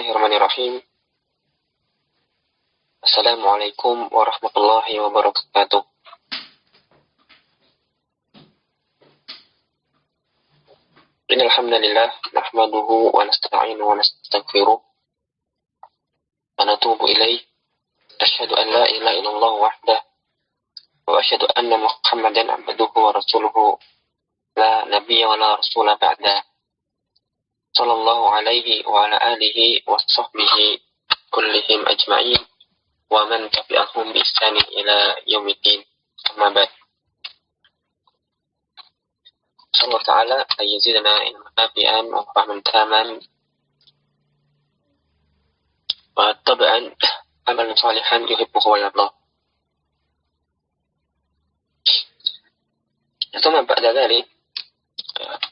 Bismillahirrahmanirrahim. Assalamualaikum warahmatullahi wabarakatuh. Innal hamdalillah nahmaduhu wa nasta'inuhu wa nastaghfiruh wa natubu ilaih. Asyhadu an la ilaha illallah wahdahu wa asyhadu anna Muhammadan abduhu wa rasuluhu la nabiyya wa la rasula ba'da. Sallallahu alaihi wa ala alihi wa sahbihi kullihim ajma'in wa man tabi'ahum bi ihsanin ila yaumiddin. Amma ba'd. Allah Ta'ala ayyazidana ilman nafi'an wa fahman taman wa tab'an amalan salihan yuhibbuhu wa yardah. Thumma ba'da dhalik,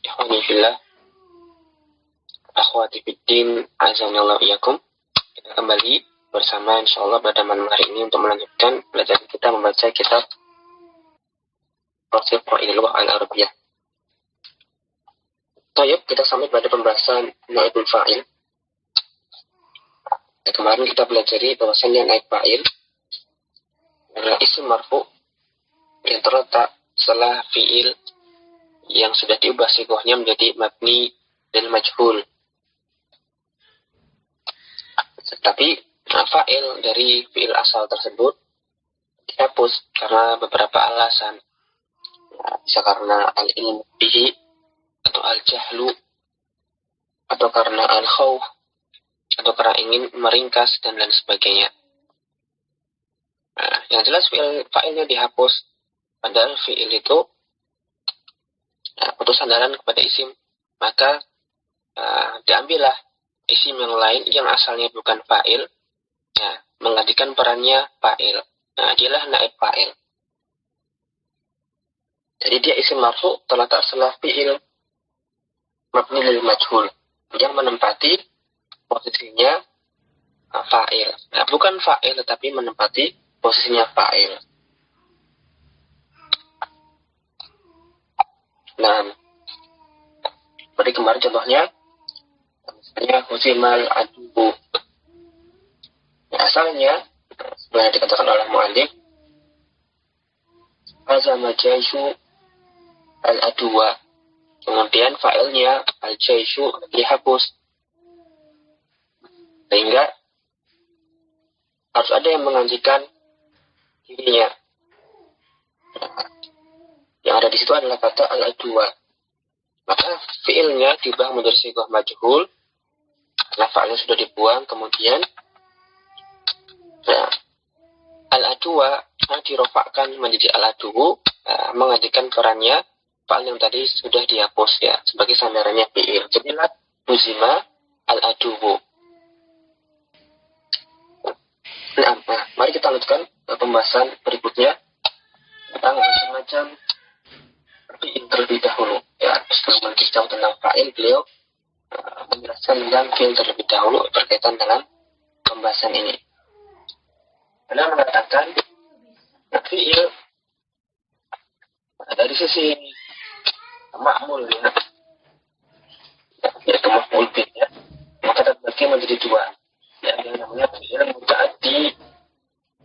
ikhwani fillah, akhwati fiddin, azanillahu iyakum. Kita kembali bersama insyaallah pada malam hari ini untuk melanjutkan pelajaran kita membaca kitab Tafsir Qawaidul Lughah Al-Arabiyyah. Tayyib, kita sampai pada pembahasan naibul fa'il. Kemarin kita pelajari bahwasannya naib fa'il adalah isim marfu yang terletak setelah fi'il yang sudah diubah sighahnya menjadi mabni dan majhul. Tetapi fa'il dari fi'il asal tersebut dihapus karena beberapa alasan. Bisa karena al-ilmu bihi atau al-jahlu, atau karena al-khawf, atau karena ingin meringkas dan lain sebagainya. Yang jelas fa'ilnya dihapus, padahal fi'il itu putus sandaran kepada isim, maka diambillah isim yang lain yang asalnya bukan fa'il, menggantikan perannya fa'il. Dialah naib fa'il. Jadi dia isim marfu terletak setelah fi'il mabni lil majhul yang menempati posisinya fa'il. Bukan fa'il tetapi menempati posisinya fa'il. Nah, seperti kemarin contohnya, misalnya huzimal adubu. Asalnya sebenarnya dikatakan oleh mu'allif hazama jaishu al-aduwa. Kemudian fa'ilnya al-jaishu dihapus, sehingga harus ada yang menggantikan dirinya. Yang ada di situ adalah kata al-aduwa. Maka fi'ilnya diubah menjadi sighah majhul karena fa'ilnya sudah dibuang. Kemudian al-aduwa dirofakkan menjadi al-aduwu, menggantikan perannya fa'il yang tadi sudah dihapus sebagai sandarannya fi'il. Jadilah huzima al-aduwu. Nah, mari kita lanjutkan pembahasan berikutnya tentang semacam fi'il terlebih dahulu. Sebelum kita tentang fa'il, beliau menjelaskan tentang fi'il terlebih dahulu berkaitan dengan pembahasan ini. Beliau mengatakan fi'il dari sisi ma'mul yaitu maf'ul bih, maka terbagi menjadi dua. Ada yang namanya fi'il muta'addi,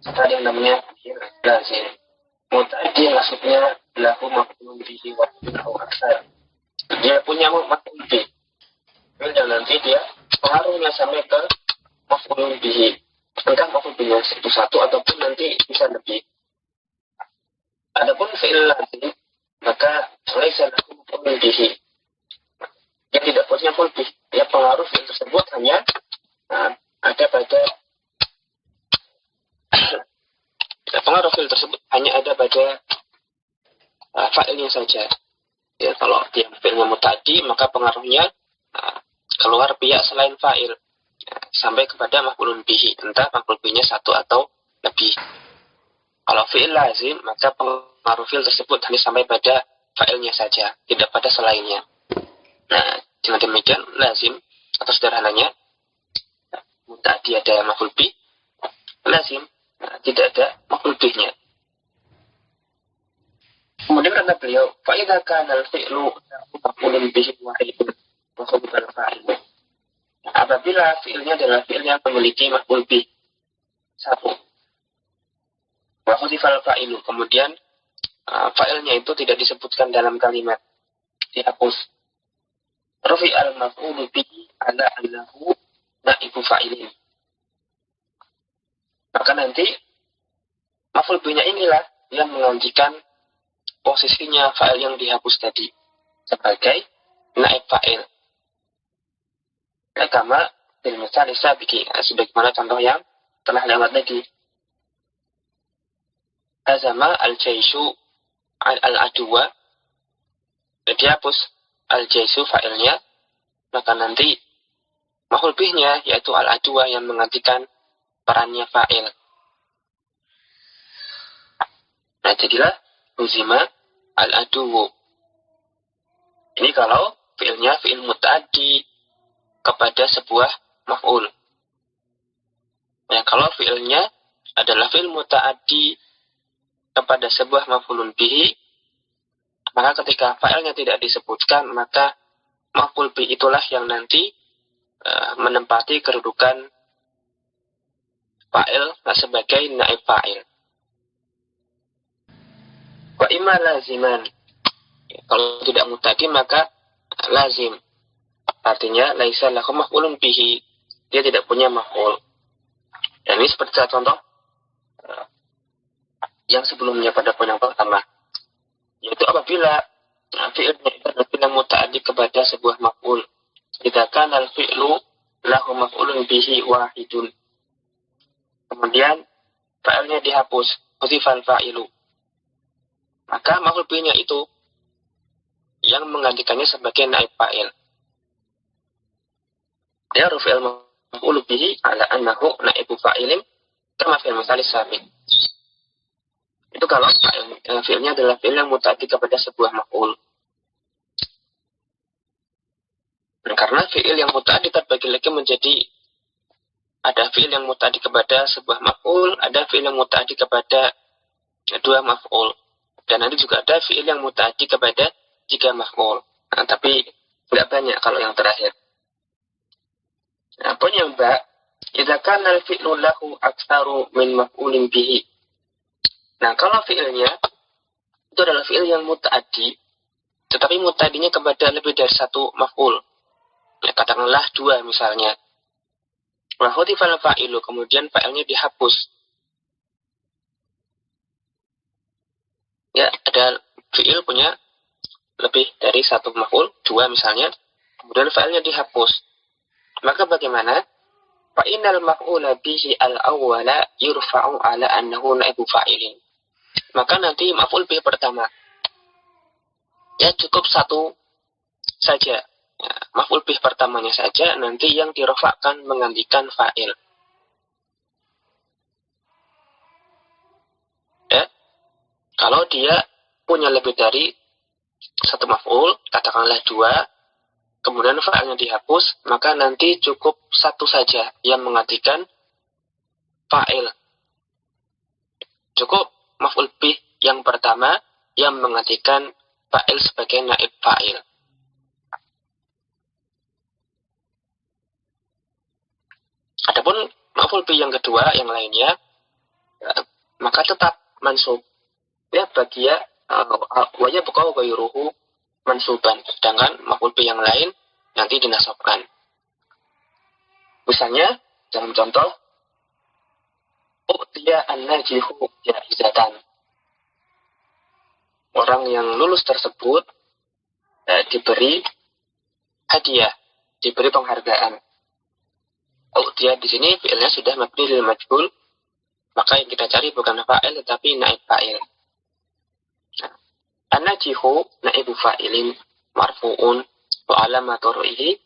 serta ada yang namanya fi'il lazim. Muta'addi maksudnya lahu maf'ulun bihi wa lahu aksar. Dia punya maf'ul bih, dan nanti dia pengaruhnya sampai ke maf'ulun bihi. Entah maf'ul bihnya itu satu ataupun nanti bisa lebih. Adapun fi'il lazim, maka laisa lahu maf'ulun bihi. Yang tidak punya maf'ul bih, ya pengaruh fi'il tersebut hanya ada pada pengaruh fi'il tersebut hanya ada pada fa'ilnya saja. Ya, kalau dia fi'ilnya muta'addi, maka pengaruhnya keluar pihak selain fa'il, sampai kepada maf'ulun bihi, entah maf'ul bihnya satu atau lebih. Kalau fi'il lazim, maka pengaruh fi'il tersebut hanya sampai pada fa'ilnya saja, tidak pada selainnya. Nah, dengan demikian lazim atau sederhananya muta'addi ada maf'ul bih, lazim tidak ada maf'ul bihnya. Kemudian kata beliau, fa idza kana al-fi'lu maf'ulun bihi wahidun wa khabal fa'il. Apabila apabila fi'ilnya adalah fi'il yang memiliki maf'ul bih satu, wa huzifal fa'ilu, kemudian fa'ilnya itu tidak disebutkan dalam kalimat, dihapus. Rufi al-maf'ulu bihi ala annahu naibu fa'ilin. Maka nanti maf'ul bihnya inilah yang menggantikan posisinya fa'il yang dihapus tadi sebagai naib fa'il. Kama bil misal sabiqi, sebagaimana contoh yang telah lewat tadi. Hazama al-jaishu al-aduwa, dihapus al-jaisu fa'ilnya, maka nanti maf'ul bihnya yaitu al-aduwa yang menggantikan perannya fa'il. Nah, jadilah huzima al-aduwu. Ini kalau fi'ilnya fi'il muta'addi kepada sebuah maf'ul. Ya, kalau fi'ilnya adalah fi'il muta'addi kepada sebuah maf'ulun bihi, maka ketika fa'ilnya tidak disebutkan, maka maf'ul bihi itulah yang nanti menempati kedudukan fa'il sebagai naib fa'il. Wa imma laziman. Kalau tidak muta'addi maka lazim. Artinya laisa lahu maf'ulun bihi, dia tidak punya maf'ul. Dan ini seperti contoh yang sebelumnya pada poin yang pertama, yaitu apabila fi'ilnya itu adalah fi'il muta'addi kepada sebuah maf'ul. Idza kana al-fi'lu lahu maf'ulun bihi wahidun. Kemudian fa'ilnya dihapus, huzifal fa'ilu. Maka maf'ul bihi-nya itu yang menggantikannya sebagai naib fa'il. Ya rufi'al maf'ul bihi ala annahu naibu fa'ilin kama fil misal sabiq. Itu kalau fi'ilnya adalah fi'il yang muta'addi kepada sebuah maf'ul. Karena fi'il yang muta'addi terbagi lagi menjadi ada fi'il yang muta'addi kepada sebuah maf'ul, ada fi'il yang muta'addi kepada dua maf'ul. Dan nanti juga ada fi'il yang muta'addi kepada tiga maf'ul. Nah, tapi tidak banyak kalau yang terakhir. Nah, poin yang ba, idza kana al-fi'lu lahu aktsaru min maf'ulin bihi. Nah, kalau fi'ilnya itu adalah fi'il yang muta'addi, tetapi muta'addinya kepada lebih dari satu maf'ul. Ya, katakanlah dua misalnya. Wa hudifal fa'ilu, kemudian fa'ilnya dihapus. Ya, ada fi'il punya lebih dari satu maf'ul, dua misalnya, kemudian fa'ilnya dihapus. Maka bagaimana? Fa'inal maf'ula bihi al-awwala yurfa'u ala annahu naibu fa'ilin. Maka nanti maf'ul bihi pertama, ya cukup satu saja. Ya, maf'ul bihi pertamanya saja nanti yang dirafa'kan menggantikan fa'il. Ya, kalau dia punya lebih dari satu maf'ul, katakanlah dua, kemudian fa'ilnya dihapus, maka nanti cukup satu saja yang menggantikan fa'il. Cukup maf'ul bih yang pertama yang menggantikan fa'il sebagai naib fa'il. Adapun maf'ul bih yang kedua, yang lainnya, maka tetap mansub. Ya, bagi ya, wajah bukau gairuhu mansuban. Sedangkan maf'ul bih yang lain nanti dinasabkan. Misalnya, dalam contoh, u'tiya an-najihu jaizatan. Orang yang lulus tersebut diberi hadiah, diberi penghargaan. U'tiya di sini fi'ilnya sudah mabni lil majhul, maka yang kita cari bukan fa'il tetapi naib fa'il. An-najihu naibu fa'ilin marfu'un wa alamatu ru'ihi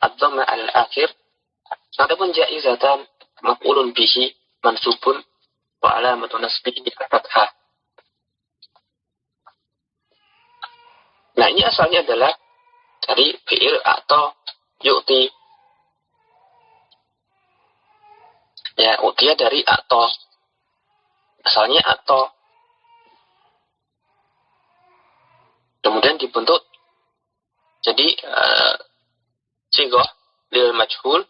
ad-dhamma al-akhir. Adapun jaizatan maf'ulun bihi mansubun wa alamatu nasbihi al-fathah. Nah, ini asalnya adalah dari fi'il atau yu'ti. Ya, u'tiya dari atau. Asalnya atau. Kemudian dibentuk jadi sigoh lil majhul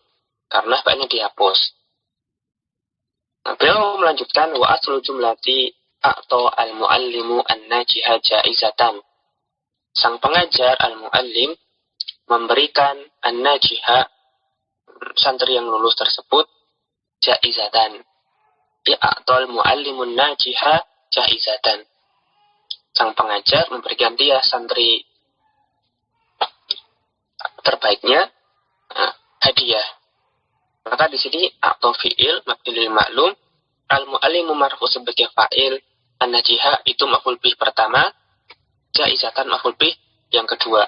karena fa'ilnya dihapus. Nah, beliau melanjutkan wa aslul jumlati a'ta al-muallimu an-najiha jaizatan. Sang pengajar al-muallim memberikan an-najiha, santri yang lulus tersebut, jaizatan. A'ta al-muallimun najiha jaizatan. Sang pengajar memberikan dia, santri terbaiknya, hadiah. Maka di sini atau fiil mabniul ma'lum, al-muallimu marfu sebagai fa'il, an-najiha itu maf'ul bih pertama, jaizatan maf'ul bih yang kedua.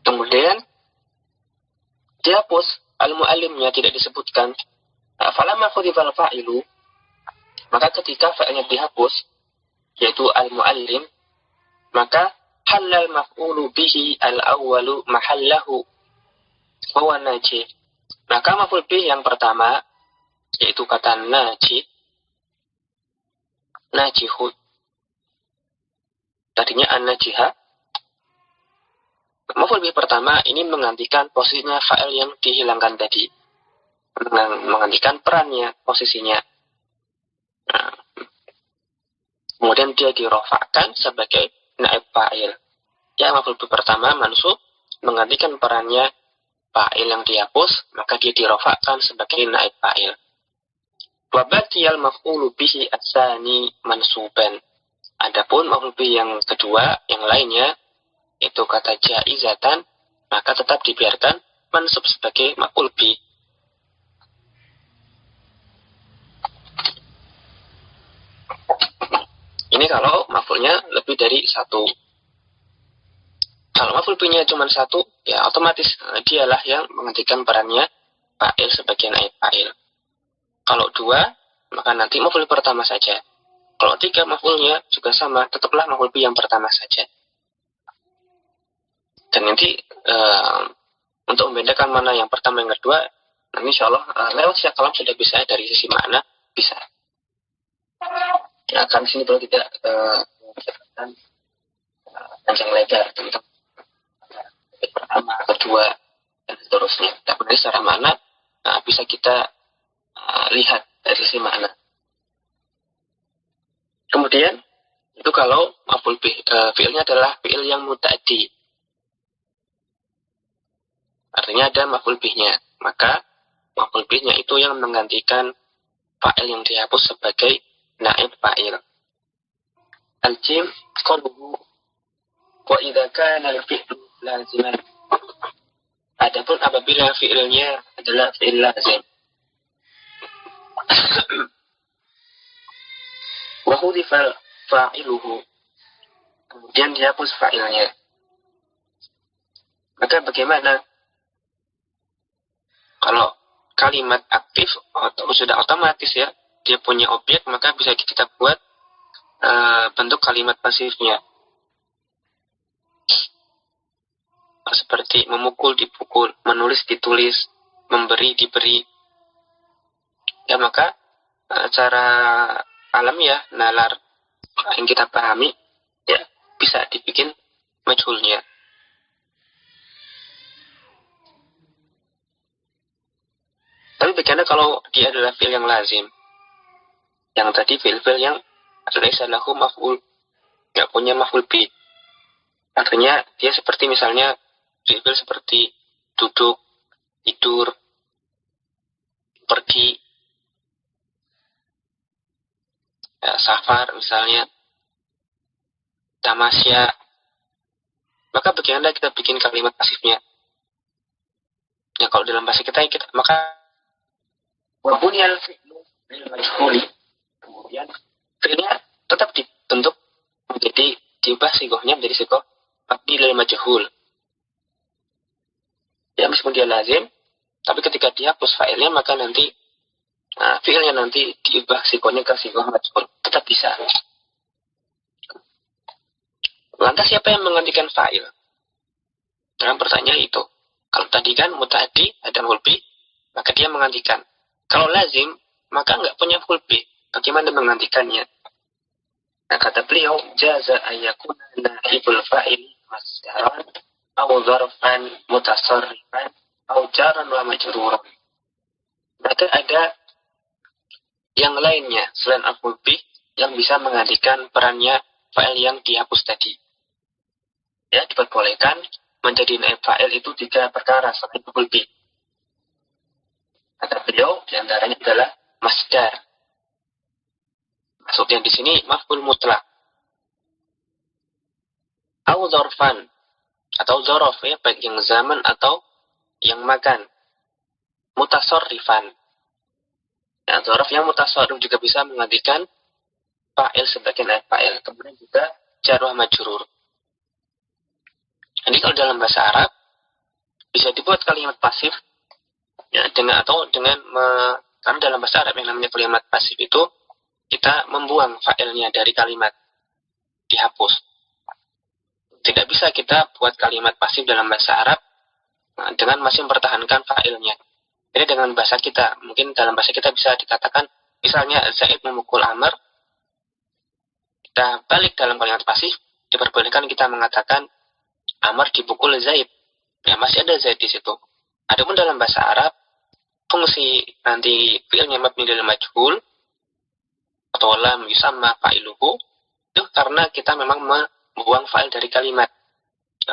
Kemudian dihapus, al-muallimnya tidak disebutkan. Falamma khudifal fa'ilu, maka ketika fa'ilnya dihapus, yaitu al-muallim, maka halal maf'ulu bihi al-awwalu mahallahu wa najih. Maka maf'ul bih yang pertama, yaitu kata najihud. Tadinya an-najiha. Maf'ul bih pertama ini menggantikan posisinya fa'il yang dihilangkan tadi. Menggantikan perannya, posisinya. Nah, kemudian dia dirofakkan sebagai naib fa'il. Ya, maf'ul bih pertama mansub menggantikan perannya fa'il yang dihapus, maka dia dirofakkan sebagai naib fa'il. Wa baqiyal maf'ulu bihi ats-tsani mansuban. Adapun maf'ul bih yang kedua, yang lainnya, itu kata jaizatan, maka tetap dibiarkan mansub sebagai maf'ul bih. Ini kalau maf'ulnya lebih dari satu. Kalau maf'ul bihnya cuma satu, ya otomatis dialah yang menggantikan perannya fa'il sebagai naib fa'il. Kalau dua, maka nanti maf'ul pertama saja. Kalau tiga, maf'ulnya juga sama, tetaplah maf'ul bih yang pertama saja. Dan nanti untuk membedakan mana yang pertama yang kedua, nanti insya Allah lewat syak kalam sudah bisa, dari sisi makna bisa. Nah, kan sini perlu tidak panjang lebar tentang pertama, kedua, dan seterusnya. Tapi secara makna bisa kita lihat dari sisi makna. Kemudian itu kalau maf'ul bih, fi'ilnya adalah fi'il yang muta'addi. Artinya ada maf'ul bihnya, maka maf'ul bihnya itu yang menggantikan fa'il yang dihapus sebagai naib fa'il. Al-jim qaluhu wa idza kana al-fi'lu laziman. Adapun apabila fi'ilnya adalah fi'il lazim. Wa hudifal fa'iluhu, kemudian dihapus fa'ilnya. Maka bagaimana? Kalau kalimat aktif atau sudah otomatis ya, dia punya objek, maka bisa kita buat bentuk kalimat pasifnya. Seperti memukul, dipukul, menulis, ditulis, memberi, diberi. Ya, maka cara alamiah, nalar yang kita pahami, ya bisa dibikin majhulnya. Tapi bagaimana kalau dia adalah fi'il yang lazim? Yang tadi fi'il yang laisa lahu maf'ul, nggak punya maf'ul bih. Artinya dia seperti misalnya fi'il seperti duduk, tidur, pergi, safar misalnya, tamasya. Maka bagaimana kita bikin kalimat pasifnya? Ya kalau dalam bahasa kita maka wabuniyal fi'lu bil majhuli, kemudian fi'ilnya tetap dibentuk menjadi diubah sigohnya menjadi sigoh mabni lil majhul. Ya meskipun dia lazim, tapi ketika dihapus fa'ilnya maka nanti fi'ilnya nanti diubah sigohnya ke sigoh majhul, tetap bisa. Lantas siapa yang menggantikan fa'il? Dalam pertanyaan itu, kalau tadi kan muta'addi ada maf'ul bih, maka dia menggantikan. Kalau lazim, maka nggak punya maf'ul bih. Bagaimana menggantikannya? Nah, kata beliau, jaza ayyakuna naibul fa'il masdaran aw zarfan mutasarrifan aw jar jaran wa majruran. Maka ada yang lainnya selain maf'ul bih yang bisa menggantikan perannya fa'il yang dihapus tadi. Ya, diperbolehkan menjadi naib fa'il itu 3 perkara selain maf'ul bih. Kata beliau diantaranya adalah masdar. Maksudnya di sini maf'ul mutlak. Au dzarfan atau dzaraf ya, baik yang zaman atau yang makan. Mutasarrifan. Ya, dzaraf yang mutasarrif juga bisa menggantikan fa'il sebagai naib fa'il. Kemudian juga jar wa majrur. Jadi kalau dalam bahasa Arab bisa dibuat kalimat pasif ya, dengan karena dalam bahasa Arab yang namanya kalimat pasif itu kita membuang fa'ilnya dari kalimat, dihapus. Tidak bisa kita buat kalimat pasif dalam bahasa Arab dengan masih mempertahankan fa'ilnya. Jadi dengan bahasa kita, mungkin dalam bahasa kita bisa dikatakan, misalnya Zaid memukul Amr, kita balik dalam kalimat pasif, diperbolehkan kita mengatakan Amr dipukul Zaid. Ya, masih ada Zaid di situ. Adapun dalam bahasa Arab, fungsi nanti fi'ilnya mabni lil majhul atau lam yusamma fa'iluhu itu karena kita memang membuang fa'il dari kalimat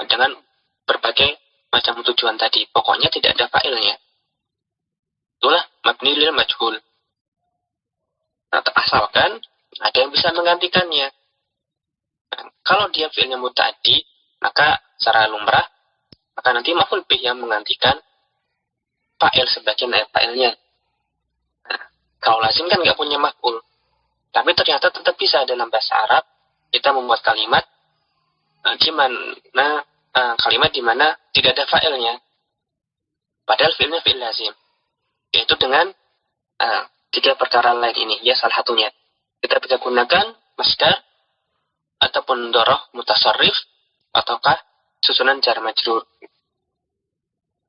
dengan berbagai macam tujuan tadi. Pokoknya tidak ada fa'ilnya. Itulah mabni lil majhul. Nah, asalkan ada yang bisa menggantikannya. Nah, kalau dia fi'ilnya muta'addi, maka secara lumrah maka nanti maf'ul bih yang menggantikan fa'il sebagai naib fa'ilnya. Nah, kalau lazim kan nggak punya maf'ul. Tapi ternyata tetap bisa dalam bahasa Arab kita membuat kalimat kalimat di mana tidak ada fa'ilnya. Padahal fi'ilnya fi'il lazim. Yaitu dengan 3 perkara lain ini. Ya, salah satunya. Kita bisa gunakan masdar ataupun dzaraf mutasarrif ataukah susunan jar majrur.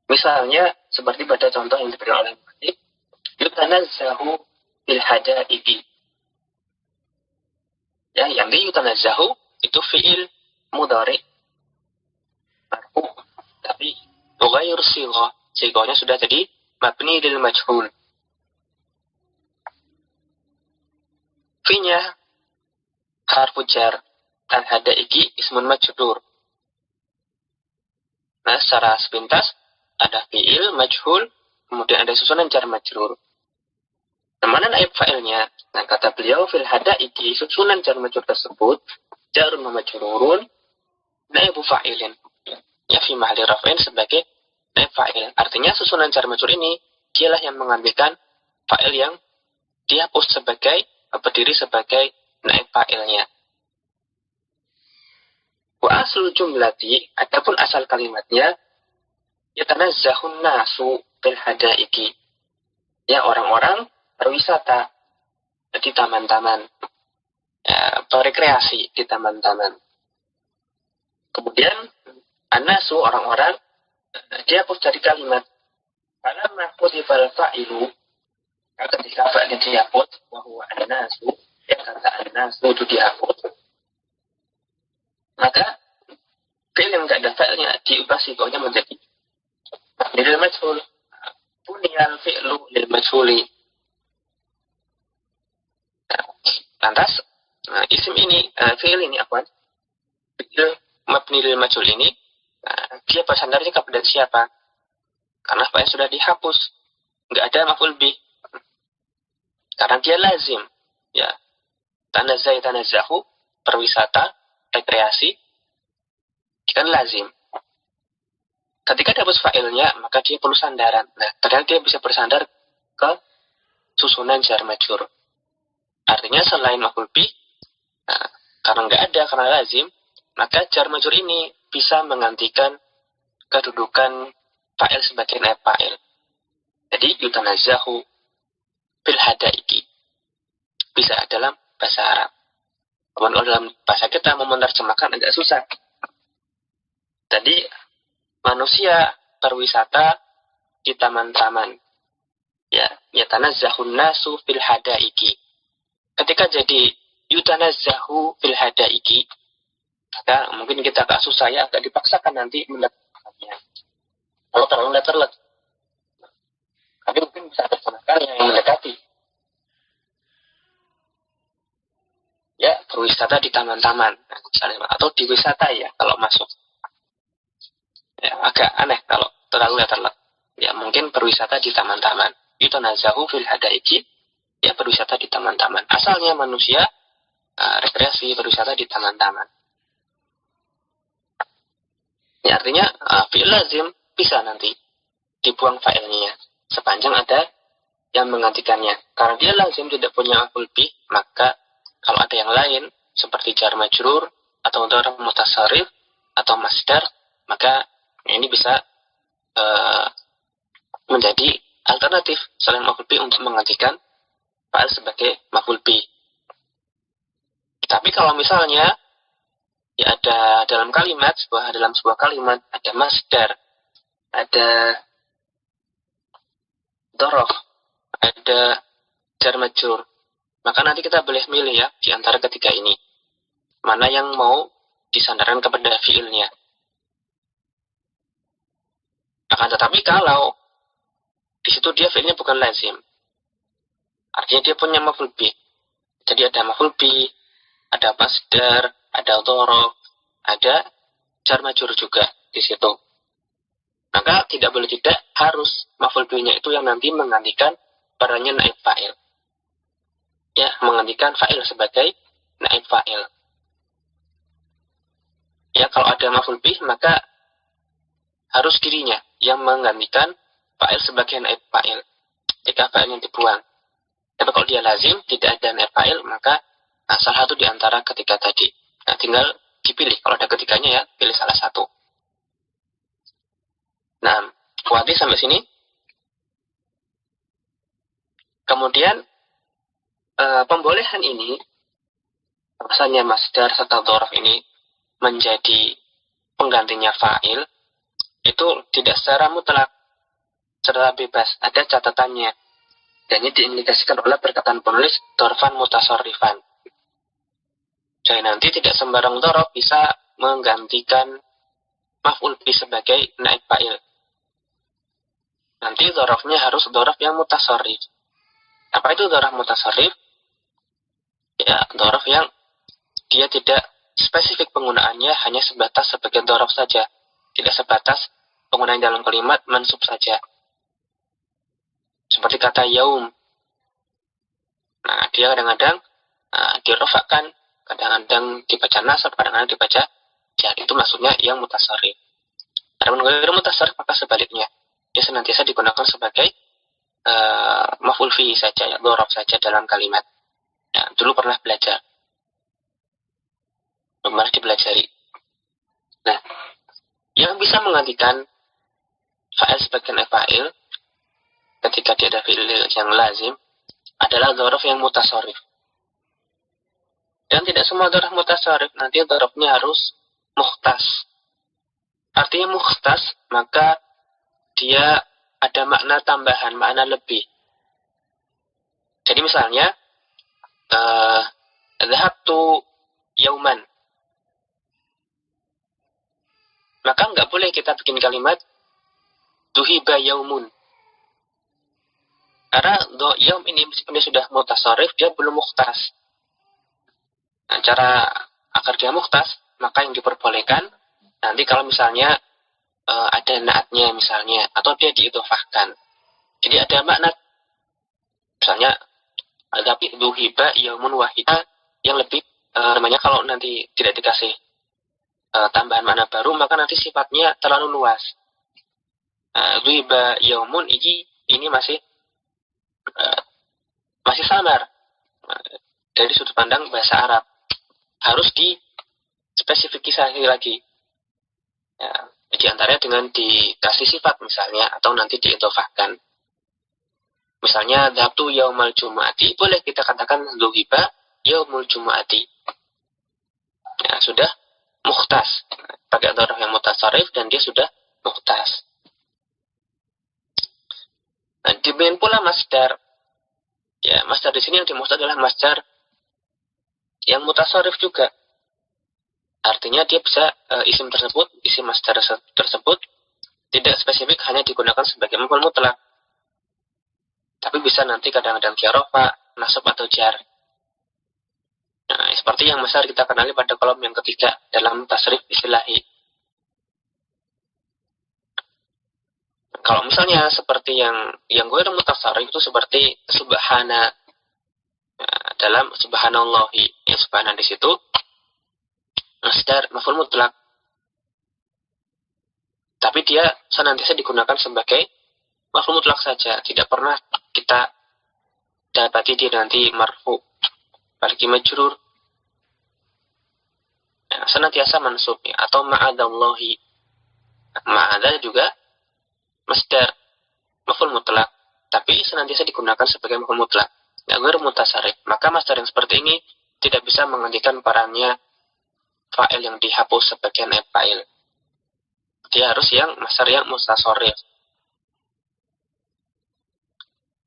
Misalnya seperti pada contoh yang diberikan oleh Malik, yutanazzahu bil hadaiqi. Ya, yang di yutanazzahu itu fi'il mudhari marfu, tapi ghairu sighah. Sighahnya sudah jadi mabni lil majhul. Fi-nya harfu jar, al hadaiqi ismun majrur. Nah, secara sepintas ada fi'il majhul, kemudian ada susunan jar majrur. Nah, mana naib fa'ilnya? Nah, kata beliau fil hadaiqi susunan jar majrur tersebut jarun wa majrurun naibu fa'ilin. Ya, fi mahalli raf'in sebagai naib fa'il. Artinya susunan jar majrur ini dialah yang mengambilkan fa'il yang dihapus berdiri sebagai naib fa'ilnya. Wa aslul jumlati, adapun asal kalimatnya yatanazzahun nasu bil hadaiqi. Ya, orang-orang berwisata di taman-taman. Ya, berekreasi di taman-taman. Kemudian an-nasu orang-orang dihapus dari kalimat. Falamma hudifal fa'ilu, ketika fa'ilnya dihapus, wa huwa an-nasu, ya kata an-nasu itu dihapus. Maka fi'il yang tidak ada fa'ilnya diubah sighahnya menjadi lil majhul. Buniyal fi'lu lil majhuli. Lantas isim ini, fi'il ini apa? Fi'il mabni lil majhul ini dia bersandarnya kepada siapa? Karena fa'il sudah dihapus, nggak ada maf'ul bih. Karena dia lazim, ya. Tanazzahu berwisata, rekreasi, kan lazim. Ketika dihapus fa'ilnya, maka dia perlu sandaran. Nah, padahal dia bisa bersandar ke susunan jar majrur. Artinya selain maf'ul bih, karena nggak ada, karena lazim, maka jar majrur ini bisa menggantikan kedudukan fa'il sebagai naib fa'il. Jadi yutanazzahu bil hadaiqi bisa dalam bahasa Arab. Kalau dalam bahasa kita mau menerjemahkan agak susah. Tadi manusia berwisata di taman-taman. Ya, yatanazzahun nasu fil hadaiqi. Ketika jadi yutanazzahu fil hadaiqi, maka mungkin kita agak susah ya, agak dipaksakan nanti menerjemahkannya. Kalau terlalu letterlek. bisa pergunakan yang mendekati. Ya, berwisata di taman-taman, misalnya, atau di wisata ya, kalau masuk. Ya, agak aneh kalau terlalu letterlek. Ya, mungkin berwisata di taman-taman. Itu nazahu fil hadaiki, ya berwisata di taman-taman. Asalnya manusia rekreasi berwisata di taman-taman. Ya, artinya fi'il lazim bisa nanti dibuang fa'ilnya sepanjang ada yang menggantikannya. Karena dia lazim tidak punya maf'ul bih, maka kalau ada yang lain seperti jar majrur atau dzarf mutasarrif atau masdar, maka ini bisa menjadi alternatif selain maf'ul bih untuk menggantikan fa'il sebagai maf'ul bih. Tapi kalau misalnya ya ada dalam sebuah kalimat ada masdar, ada dzarf, ada jar majrur, maka nanti kita boleh milih ya di antara ketiga ini. Mana yang mau disandarkan kepada fiilnya. Akan tetapi kalau di situ dia fiilnya bukan lazim, artinya dia punya maf'ul bih. Jadi ada maf'ul bih, ada masdar, ada dzarf, ada jar majrur juga di situ. Maka tidak boleh tidak harus maf'ul bihnya itu yang nanti menggantikan perannya naib fa'il. Ya, menggantikan fa'il sebagai naib fa'il. Ya, kalau ada maf'ul bih maka harus dirinya yang menggantikan fa'il sebagai naib fa'il jika fa'ilnya dibuang. Tapi kalau dia lazim tidak ada naib fa'il, maka salah satu di antara ketiga tadi. Nah, tinggal dipilih. Kalau ada ketiganya ya pilih salah satu. Nah, kuati sampai sini. Kemudian pembolehan ini, rasanya masdar serta dzarf ini menjadi penggantinya fa'il, itu tidak secara mutlak, secara bebas, ada catatannya. Dan ini diindikasikan oleh perkataan penulis dzarfan mutasarrifan. Jadi nanti tidak sembarang dzarf bisa menggantikan maf'ul bih sebagai naib fa'il. Nanti dzarfnya harus dzarf yang mutasarrif. Apa itu dzarf mutasarrif? Ya, dzarf yang dia tidak spesifik penggunaannya, hanya sebatas sebagai dzarf saja. Tidak sebatas penggunaan dalam kalimat mansub saja. Seperti kata yaum. Nah, dia kadang-kadang dirofakkan, kadang-kadang dibaca nasab, kadang-kadang dibaca jar. Itu maksudnya yang mutasarrif. Adapun ghairu mutasarrif maka sebaliknya. Dia senantiasa digunakan sebagai maf'ul fihi saja, ya, dzarf saja dalam kalimat. Ya, dulu pernah belajar. Pernah dipelajari. Nah, yang bisa menggantikan fa'il sebagai naib fa'il ketika dia ada fi'il yang lazim adalah dzarf yang mutasarrif. Dan tidak semua dzarf mutasarrif, nanti dzarfnya harus mukhtas. Artinya mukhtas, maka dia ada makna tambahan, makna lebih. Jadi misalnya dhahabtu yauman. Maka nggak boleh kita bikin kalimat duhiba yaumun. Karena yaum ini meskipun dia sudah mutasarrif, dia belum mukhtas. Nah, cara agar dia mukhtas, maka yang diperbolehkan nanti kalau misalnya ada naatnya misalnya, atau dia diidhofahkan. Jadi ada makna, misalnya tapi duhiba yaumun wahida yang lebih namanya kalau nanti tidak dikasih tambahan makna baru, maka nanti sifatnya terlalu luas. Duhiba yaumun ini masih samar dari sudut pandang bahasa Arab, harus dispesifikasi lagi ya, di antaranya dengan dikasih sifat misalnya, atau nanti diidhofahkan. Misalnya dhabtu yaumal jumu'ati, boleh kita katakan dhuhiba yaumul jumu'ati. Ya, sudah mukhtas, pakai dzarf yang mutasarrif dan dia sudah mukhtas. Nah, demikian pula masdar. Ya, masdar di sini yang dimaksud adalah masdar yang mutasarrif juga. Artinya dia bisa isim masdar tersebut tidak spesifik hanya digunakan sebagai maf'ul mutlak. Tapi bisa nanti kadang-kadang dia rofa, nasab atau jar. Nah, seperti yang besar kita kenali pada kolom yang ketiga dalam tasrif istilahi. Kalau misalnya seperti yang gue mutasarrif itu seperti subhana, dalam subhanallahi, ya subhana di situ masdar maf'ul mutlak. Tapi dia senantiasa digunakan sebagai maf'ul mutlak saja, tidak pernah kita dapati dia nanti marfu, apalagi majrur. Ya, senantiasa mansub ya, atau ma'adallahi. Ma'adah juga masdar maf'ul mutlak, tapi senantiasa digunakan sebagai maf'ul mutlak. Ya, ghairu mutasarrif. Maka masdar yang seperti ini tidak bisa menggantikan perannya fa'il yang dihapus sebagian fa'il. Dia harus yang masdar yang mutasarrif.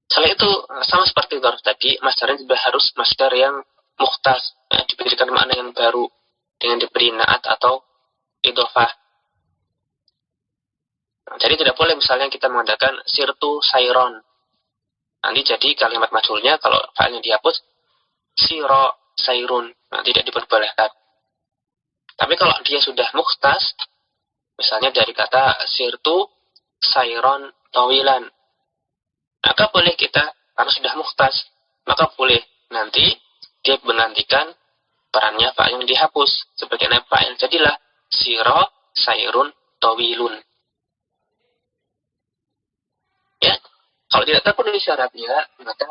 Selain itu, sama seperti dzarf tadi, masdarnya juga harus masdar yang mukhtas, ya, diberikan makna yang baru dengan diberi naat atau idhofah. Jadi tidak boleh misalnya kita mengatakan sirtu sayron. Nanti jadi kalimat majhulnya kalau fa'ilnya dihapus siro sayrun. Nah, tidak diperbolehkan. Tapi kalau dia sudah mukhtas, misalnya dari kata sirtu sayron tawilan, maka boleh kita, karena sudah mukhtas, maka boleh nanti dia menantikan perannya fa'il yang dihapus sebagai naib fa'il. Jadilah siro sayrun tawilun. Ya, kalau tidak terpenuhi syaratnya, maka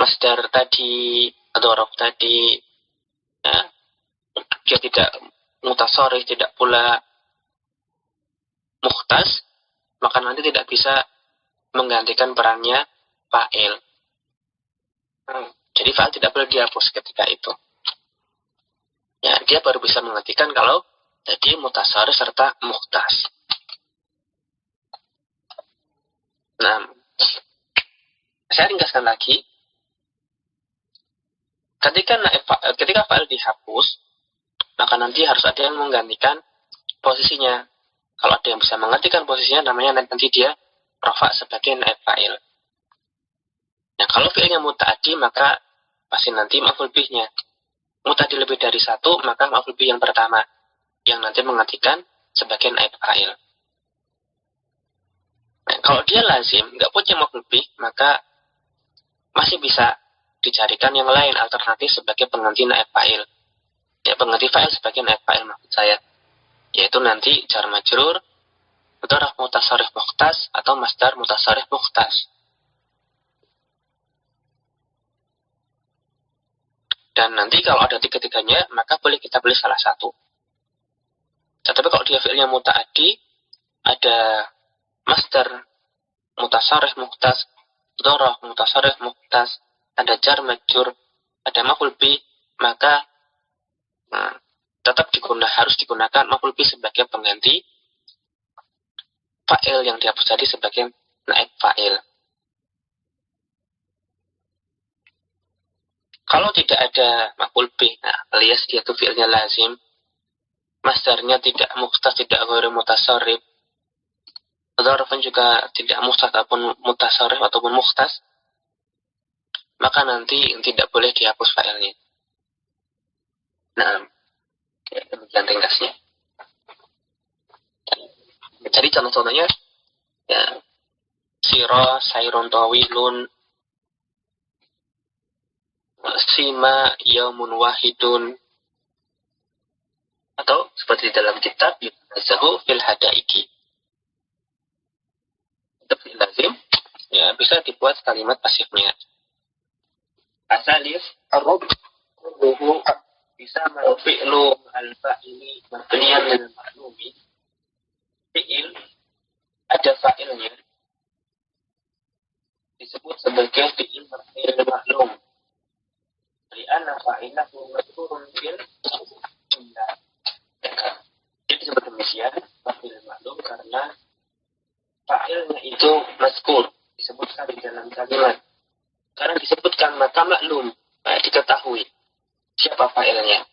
masdar tadi atau rof tadi, ya, dia tidak mutasarrif, tidak pula mukhtas, maka nanti tidak bisa menggantikan perannya fa'il. Jadi fa'il tidak boleh dihapus ketika itu. Ya, dia baru bisa menggantikan kalau tadi mutasarrif serta mukhtas. Nah, saya ringkaskan lagi. Ketika fa'il dihapus, maka nanti harus ada yang menggantikan posisinya. Kalau ada yang bisa menggantikan posisinya, namanya nanti dia rafa sebagai naib fa'il. Nah, kalau fi'ilnya muta'addi, maka pasti nanti maf'ul bihnya. Muta'addi lebih dari satu, maka maf'ul bih yang pertama yang nanti menggantikan sebagai naib fa'il. Nah, kalau dia lazim, nggak punya maf'ul bih, maka masih bisa dicarikan yang lain alternatif sebagai pengganti naib fa'il. Ya, pengganti fa'il sebagai naib fa'il maksud saya. Yaitu nanti jar majrur, dzarf mutasarrif mukhtas atau masdar mutasarrif mukhtas. Dan nanti kalau ada tiga-tiganya, maka boleh kita pilih salah satu. Tetapi kalau dia fi'ilnya muta'addi, ada masdar mutasarrif mukhtas, dzarf mutasarrif mukhtas, ada jar majrur, ada maf'ul bih, maka tetap harus digunakan maf'ul bih sebagai pengganti fa'il yang dihapus tadi sebagai naib fa'il. Kalau tidak ada maf'ul bih, alias dia itu fi'ilnya lazim, masdarnya tidak mukhtas, tidak ghairu mutasarrif, dzarfan juga tidak mukhtas ataupun mutasarrif ataupun mukhtas, maka nanti tidak boleh dihapus fa'ilnya. Nah, ya, demikian ringkasnya. Jadi contoh-contohnya, ya, siro sayrun tawilun, sima yaumun wahidun, atau seperti dalam kitab Yunazahu fil hadaiki. Untuk fi'il lazim, ya, bisa dibuat kalimat pasifnya. Asalif ar-rub ruhu bisa fi'lu al-fa'ili mabniyan lil ma'lumi. Fi'il ada fa'ilnya disebut sebagai fi'il mabniyan lil ma'lum. Li'anna fa'ilahu madhkurun fil jumlah. Jadi seperti demikian mabniyan lil ma'lum karena fa'ilnya itu mazkur, disebutkan di dalam kalimat. Karena disebutkan maka maklum, diketahui siapa fa'ilnya.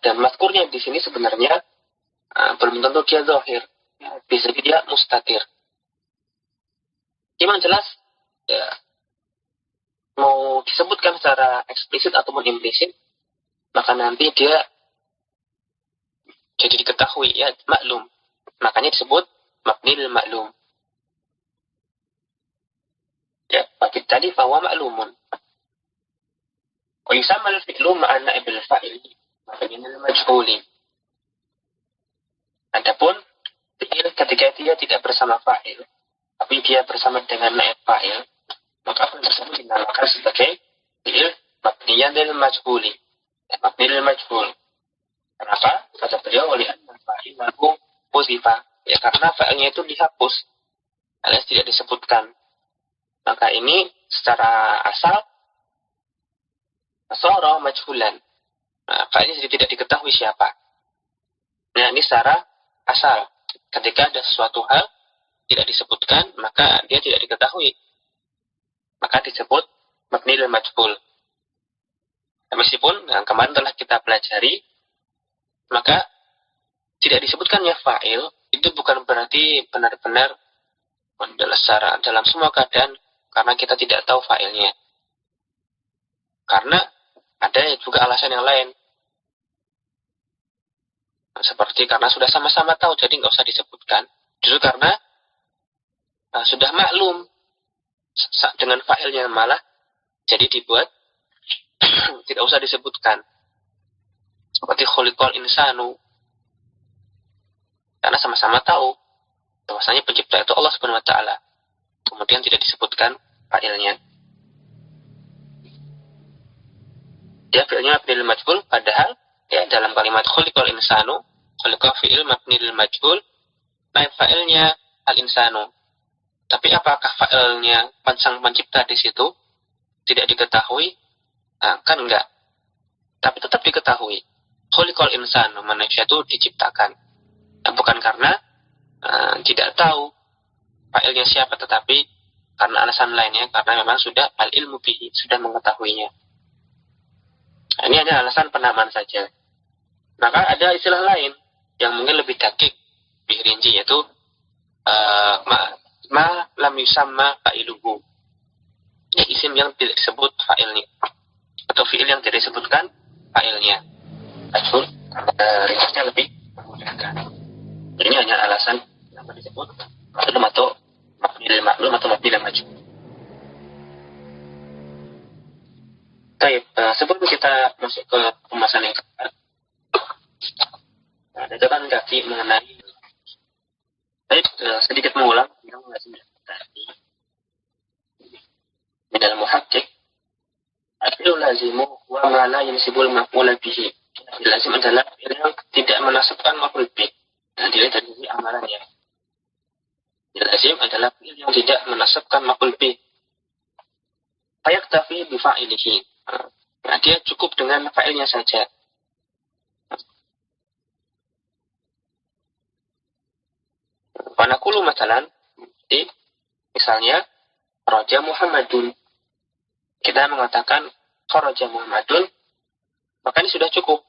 Dan mazkurnya di sini sebenarnya belum tentu dia zahir, bisa dia mustatir. Memang jelas ya, mau disebutkan secara eksplisit ataupun implisit, maka nanti dia jadi diketahui ya maklum. Makanya disebut mabni lil maklum. Ya, bagi tadi bahwa maklumun. Wa yusamma al-fi'lu ma'a na'ibil fa'il mabni lil majhuli. Adapun fi'il ketika dia tidak bersama fa'il, tapi dia bersama dengan naib fa'il, maka hal tersebut dinamakan sebagai fi'il mabniyan lil majhuli. Ya, mabni lil majhul. Kenapa? Kata beliau oleh al-fa'il lahu huzifa. Ya, karena fa'ilnya itu dihapus alias tidak disebutkan. Maka ini secara asal sara majhulan. Nah, fa'ilnya jadi tidak diketahui siapa. Nah, ini secara asal. Ketika ada sesuatu hal tidak disebutkan, maka dia tidak diketahui. Maka disebut mabni lil majhul. Nah, meskipun kemarin telah kita pelajari, maka tidak disebutkannya fa'il itu bukan berarti benar-benar dalam semua keadaan karena kita tidak tahu fa'ilnya. Karena ada juga alasan yang lain. Seperti karena sudah sama-sama tahu, jadi nggak usah disebutkan. Justru karena sudah maklum dengan fa'ilnya malah jadi dibuat tidak usah disebutkan. Seperti khuliqal insanu. Karena sama-sama tahu bahwasanya pencipta itu Allah Subhanahu wa taala. Kemudian tidak disebutkan fa'ilnya. Dia fi'ilnya mabni lil majhul, padahal ya dalam kalimat khuliqal insanu, khuliqa fi'il mabni lil majhul, naib fa'ilnya al insanu. Tapi apakah fa'ilnya sang pencipta di situ tidak diketahui? Kan enggak. Tapi tetap diketahui. Khuliqal insanu, manusia itu diciptakan. Bukan karena tidak tahu fa'ilnya siapa, tetapi karena alasan lainnya, karena memang sudah al-ilmu bihi, sudah mengetahuinya. Ini hanya alasan penamaan saja. Maka ada istilah lain yang mungkin lebih dakik, lebih rinci, yaitu ma lam yusamma fa'iluhu. Ya, isim yang tidak disebut fa'ilnya, atau fi'il yang tidak disebutkan fa'ilnya. Ajul, rincinya lebih memudahkan. Ini hanya alasan yang disebut maklum atau mabni lil maklum atau mabni lil majhul. Baik, sebelum kita masuk ke pembahasan yang keempat, ada catatan kaki mengenai. Baik, sedikit mengulang yang sudah tadi. Di dalam muhakkik, al-fi'lu lazimu wa ma la yansibul maf'ul bihi. Lazim adalah fi'il yang tidak menasabkan maf'ul bih. Nah, dilihat dari sisi amalannya. Lazim adalah fi'il yang tidak menasabkan maf'ul bih. Fayaktafi bi fa'ilihi. Nah, dia cukup dengan fa'ilnya saja. Panakulu masalan, misalnya kharaja Muhammadun. Kita mengatakan kharaja Muhammadun, maka ini sudah cukup.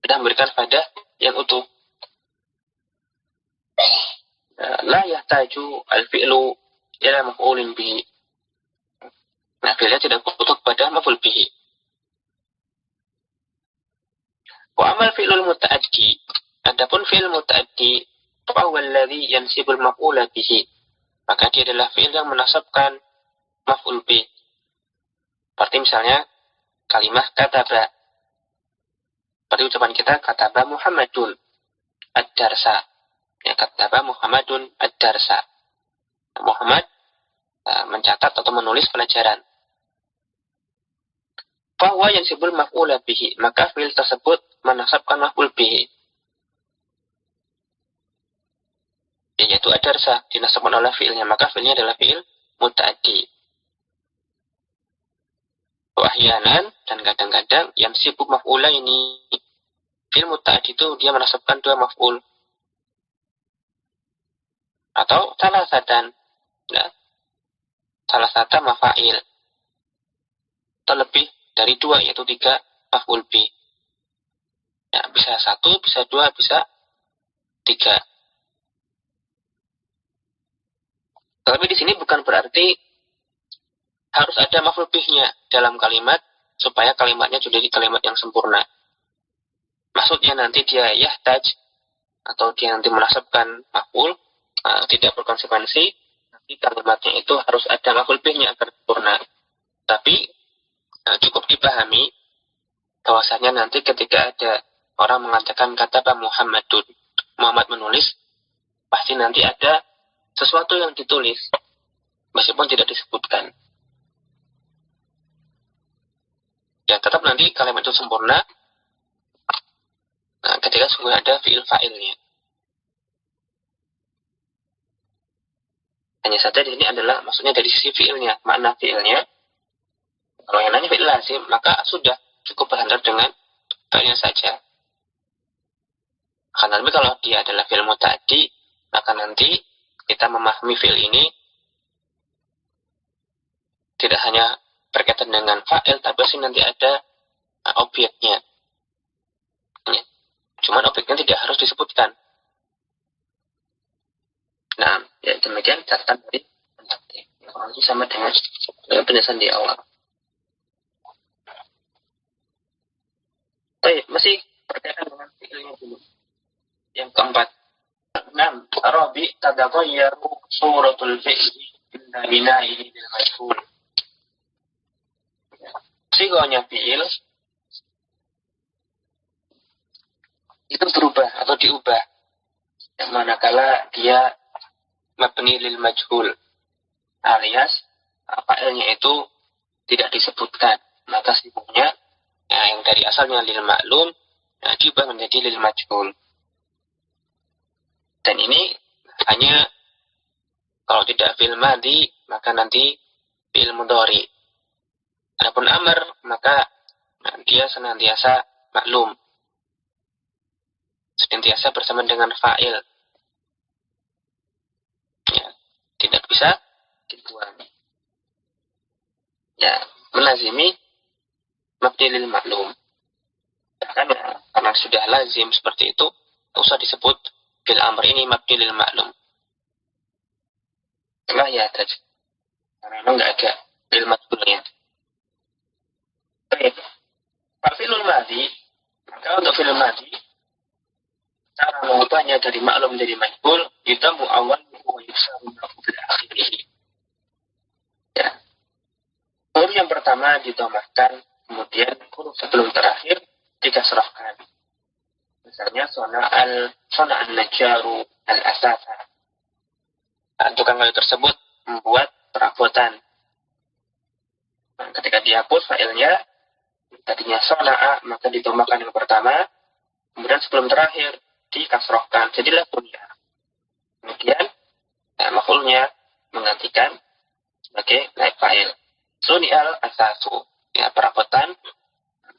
Sudah memberikan faedah yang utuh. La yahtaju al-fi'lu ila maf'ulin bihi. Nah, fi'ilnya tidak butuh kepada maf'ul bihi. Wa amal fi'lul muta'addi, adapun fi'il muta'addi, fa huwa alladhi yansibul maf'ula bihi. Maka dia adalah fi'il yang menasabkan maf'ul bih. Seperti misalnya kalimah kataba. Seperti ucapan kita kataba Muhammadun ad-darsa. Ya, kataba Muhammadun ad-darsa. Muhammad mencatat atau menulis pelajaran. Bahwa yang disebut maf'ula bihi, maka fi'il tersebut menasabkan maf'ul bihi, yaitu ad-darsa, dinasabkan oleh fi'ilnya, maka fi'ilnya adalah fi'il muta'addi. Wahyanan, dan kadang-kadang yang sibuk maf'ula ini, fi'il muta'addi itu dia menasabkan dua maf'ul, atau salah satan, nah, salah satu mafa'il, atau lebih dari dua, yaitu tiga maf'ul bih. Ya, bisa satu, bisa dua, bisa tiga. Tapi di sini bukan berarti harus ada maf'ul bihnya dalam kalimat supaya kalimatnya jadi kalimat yang sempurna. Maksudnya nanti dia yahtaj atau dia nanti menasabkan maf'ul tidak berkonsekuensi, nanti kalimatnya itu harus ada maf'ul bihnya agar sempurna. Tapi cukup dipahami bahwasanya nanti ketika ada orang mengatakan kata Muhammadun, Muhammad menulis, pasti nanti ada sesuatu yang ditulis meskipun tidak disebutkan. Ya, tetap nanti kalimat itu sempurna ketika sudah ada fi'il fa'ilnya. Hanya saja di sini adalah maksudnya dari sisi fi'ilnya, makna fi'ilnya. Kalau yang nanya fi'il lazim, maka sudah cukup bersandar dengan fi'ilnya saja. Karena kalau dia adalah fi'il muta'addi, maka nanti kita memahami fi'il ini tidak hanya berkaitan dengan fa'il, tapi nanti ada objeknya. Cuman objeknya tidak harus disebutkan. Nah, ya demikian catatan dari pentakdir. Sama dengan penjelasan di awal. Baik, masih berkaitan dengan fi'ilnya dulu. Yang keempat. 6. Rabi tadagayyaru suratul fi'li inda bina'ihi bil majhul. Sigonya fi'il itu berubah atau diubah. Yang manakala dia mabni lil majhul alias fa'ilnya itu tidak disebutkan, maka sibuknya yang dari asalnya lil ma'lum diubah menjadi lil majhul. Dan ini hanya kalau tidak fi'il madhi, maka nanti fi'il mudhari. Adapun amr, maka dia senantiasa maklum, senantiasa bersama dengan fa'il. Ya, tidak bisa dibuang. Ya, melazimi mabni lil maklum. Bahkan karena sudah lazim seperti itu, tak usah disebut fil amr ini mabni lil maklum. Setelah ya tadi, karena memang nggak ada fil maklumnya. Baik, fa'ilul madhi, maka untuk fil madhi, cara mengubahnya dari maklum menjadi majhul, kita mu'awwal wa yusaru bil akhirih. Ya. Huruf yang pertama didomahkan, kemudian huruf sebelum terakhir dikasrahkan. Misalnya sona'an najaru al-asasa. Tukang kayu tersebut membuat perabotan. Ketika dihapus fa'ilnya, tadinya sona'a, maka didomahkan yang pertama, kemudian sebelum terakhir dikasrohkan, jadilah bunya. Kemudian maf'ulnya menggantikan sebagai naib fa'il. Suni'al asasu, ya, perabotan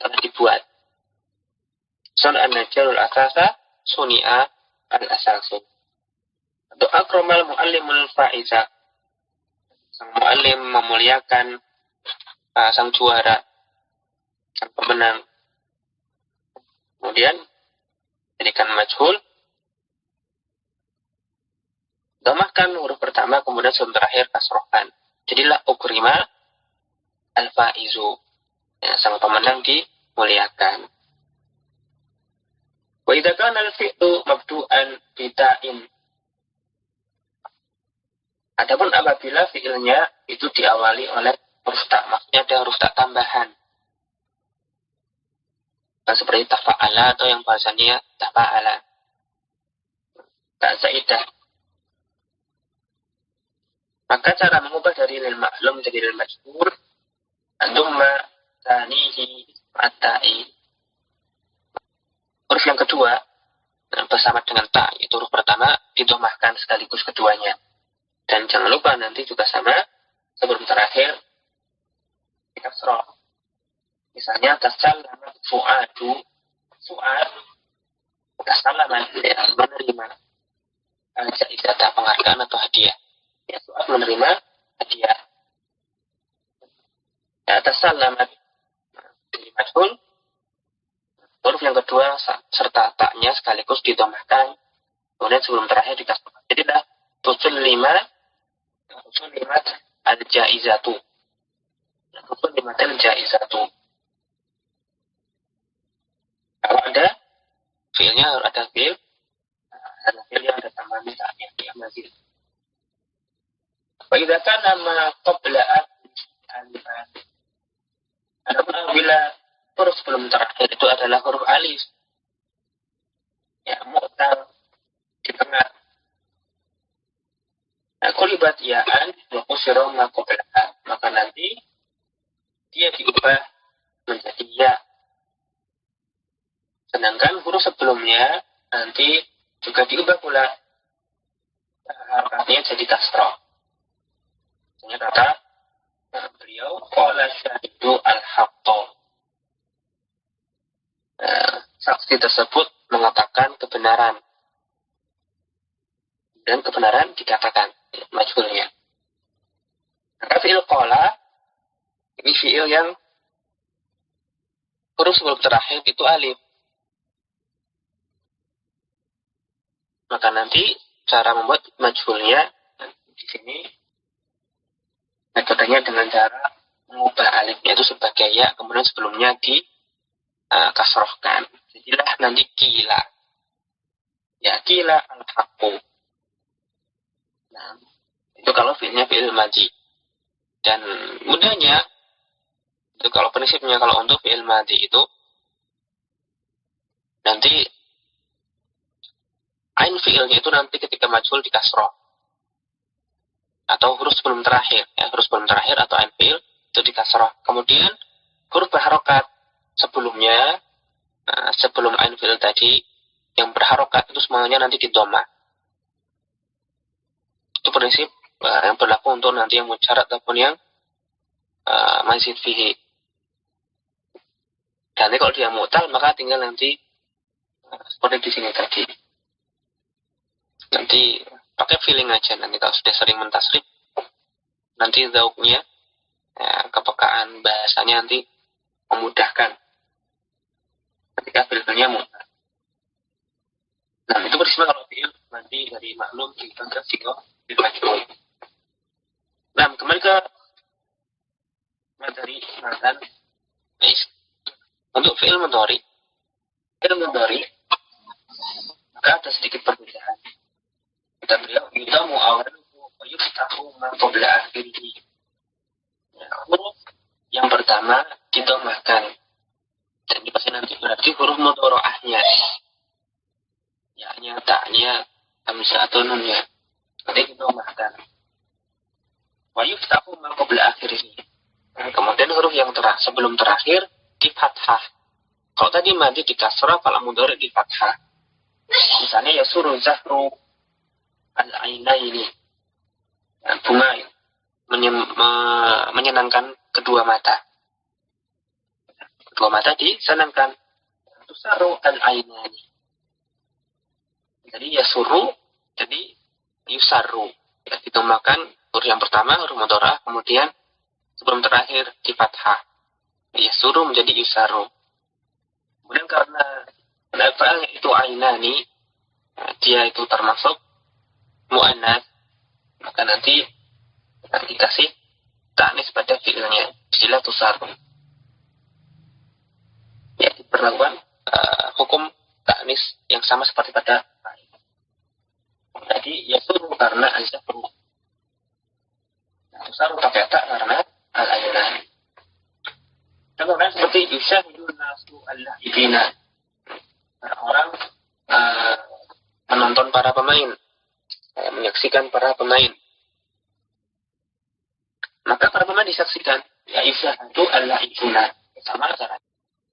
telah dibuat. Sona'an najarul asasa, suni'a al asasu. Untuk akromal mu'allimul fa'iza, sang mu'allim memuliakan sang juara, sang pemenang. Kemudian jadikan majhul, domahkan huruf pertama, kemudian sebelum terakhir kasrohkan. Jadilah ukrima al-faizu, ya, sang pemenang dimuliakan. Wa idza kana al-fi'lu mabdu'an bita'in. Adapun apabila fi'ilnya itu diawali oleh huruf ta, maksudnya ada huruf ta tambahan. Seperti tafa'ala atau yang bahasanya tafa'ala. Tak zaidah. Maka cara mengubah dari lil ma'lum menjadi lil majhul, andumma tanihi atai. Huruf yang kedua bersama dengan ta, itu huruf pertama didomahkan sekaligus keduanya. Dan jangan lupa nanti juga sama sebelum terakhir dikasroh. Misalnya tasallama fu'adu, fu'ad tasallama, menerima ja'izata, penghargaan atau hadiah. Ya, fu'ad menerima hadiah. Ya, tasallama jadi majhul, huruf yang kedua serta taknya sekaligus didomahkan, kemudian sebelum terakhir dikasroh. Jadi dah tusul lima Kusulimat al-jaizatu. Kusulimat al-jaizatu. Kalau ada fiilnya harus ada fiil, ada fiil yang ada tambahan misalnya yang mazid. Wa kan nama qabla alifan. Adapun apabila huruf sebelum terakhir itu adalah huruf alif, ya mu'tal di tengah. Nah, kulibat ya'an wa kusira ma qablaha. Maka nanti dia diubah menjadi ya. Sedangkan huruf sebelumnya nanti juga diubah pula harokatnya jadi kasroh. Ini kata beliau qala syahidu al-haqqo. Saksi tersebut mengatakan kebenaran. Dan kebenaran dikatakan majhulnya. Maka fi'il qala ini fi'il yang huruf sebelum terakhir itu alif. Maka nanti cara membuat majhulnya di sini metodenya dengan cara mengubah alifnya itu sebagai ya, kemudian sebelumnya di kasrohkan. Jadilah nanti kila. Ya, kila al-haqqu. Nah, itu kalau fiilnya fiil madhi. Dan mudahnya itu kalau prinsipnya kalau untuk fiil madhi itu nanti ain fiilnya itu nanti ketika majhul di kasroh atau huruf sebelum terakhir, ya, huruf sebelum terakhir atau ain fiil itu di kasroh. Kemudian huruf berharokat sebelumnya, sebelum ain fiil tadi yang berharokat itu semuanya nanti di dhamma. Itu prinsip yang berlaku untuk nanti yang mujarrad ataupun yang mazid fihi. Dan nanti kalau dia mu'tal maka tinggal nanti seperti di sini tadi. Nanti pakai feeling aja. Nanti kalau sudah sering mentasrif, nanti zauknya, ya, kepekaan bahasanya nanti memudahkan ketika fiilnya mu'tal. Nah, itu bersifat kalau fiil nanti dari maklum dipanggil fiil majhul. Nah, kembali ke materi mantan. Untuk fiil mudhari, maka ada sedikit perbedaan. Kita beliau yudamu awaluhu wa yuftahu ma qabla akhirih. Ya, huruf yang pertama didomahkan. Dan ini pasti nanti berarti huruf mudhari'ahnya. Ya-nya, ta'nya, hamzah atau nunnya. Nanti didomahkan. Wa yuftahu ma qabla akhirih. Nah, kemudian huruf yang sebelum terakhir di fathah. Kalau tadi madhi di kasrah, kalau mudhari di fathah. Misalnya yasuru zahru al-ainaini. Bunga menyenangkan kedua mata. Kedua mata disenangkan. Tusaru al-ainaini. Jadi yasuru, jadi yusaru. Ya, ditambahkan huruf yang pertama, huruf mudhari'ah, kemudian sebelum terakhir di fathah. Yasuru menjadi yusaru. Kemudian karena fa'alnya itu ainani, dia itu termasuk mu'annas, maka nanti dikasih ta'nis pada fi'ilnya, istilah tusaru. Ya, diperlakukan hukum ta'nis yang sama seperti pada fa'il. Jadi yasuru karena al-zahru. Tusaru pakai tak karena al-ainani. Kemudian seperti yusyahidun nasu al-la'ibina. Orang menonton para pemain, menyaksikan para pemain. Maka para pemain disaksikan. Ya yusyahadu al-la'ibuna. Sama cara.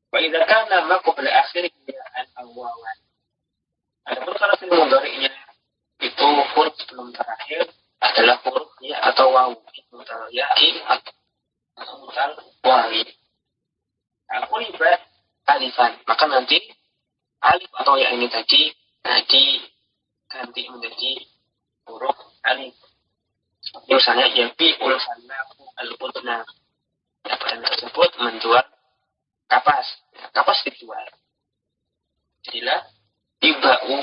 Wa idza kana ma qabla akhirih al-wawan. Adapun kalau fi'il mudhari'nya itu huruf sebelum terakhir adalah huruf ya atau wawu. Mutal ya'i atau mutal wawi. Aku libat alifan, maka nanti alif atau ya ini tadi diganti menjadi huruf alif. Misalnya yabi ulfanaku al-udna. Barang tersebut menjual kapas. Kapas dijual. Jadilah yuba'u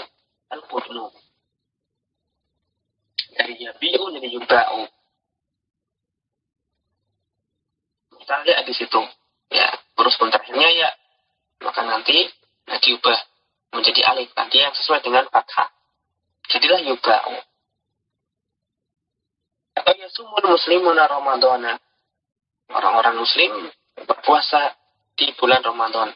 al-udnu. Dari yabi'u jadi yuba'u. kita lihat di situ. Ya, huruf sebelum terakhirnya ya, maka nanti diubah menjadi alif nanti yang sesuai dengan fathah. Jadilah yuba'u. Atau yasumul muslimuna ramadhana. Orang-orang muslim berpuasa di bulan Ramadan.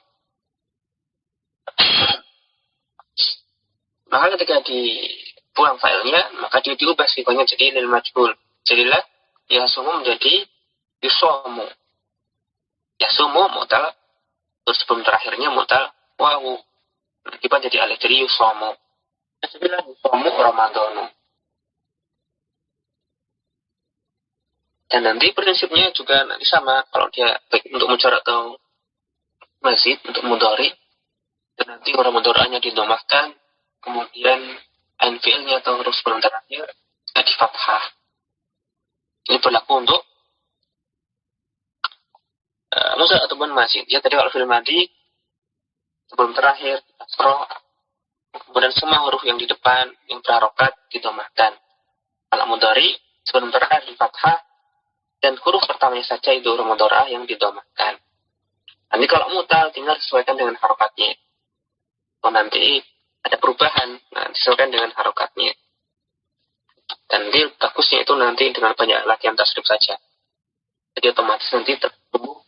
Maka ketika dibuang filenya, maka dia diubah sifatnya jadi lil majhul. Jadilah yasumu menjadi yusomu. Yasumu mutal, terus sebelum terakhirnya mutal wawu. Kita jadi alif jadi yusomu. Jadilah yusomu Ramadhanu. Dan nanti prinsipnya juga nanti sama kalau dia baik untuk mujarad atau mazid untuk mudhari. Dan nanti orang mudhari'nya didomahkan, kemudian ain fi'ilnya atau huruf sebelum terakhir di fathah. Ini berlaku untuk mujarad ataupun mazid. Ya tadi kalau fi'il madhi sebelum terakhir kasroh, kemudian semua huruf yang di depan yang berharokat didomahkan. Kalau mudhari sebelum terakhir di fathah dan huruf pertamanya saja itu huruf mudhari'ah yang didomahkan. Nanti kalau mutal tinggal disesuaikan dengan harokatnya. Oh, nanti ada perubahan, nah disesuaikan dengan harokatnya. Dan nanti bagusnya itu nanti dengan banyak latihan tasrif saja. Jadi otomatis nanti tertumbuh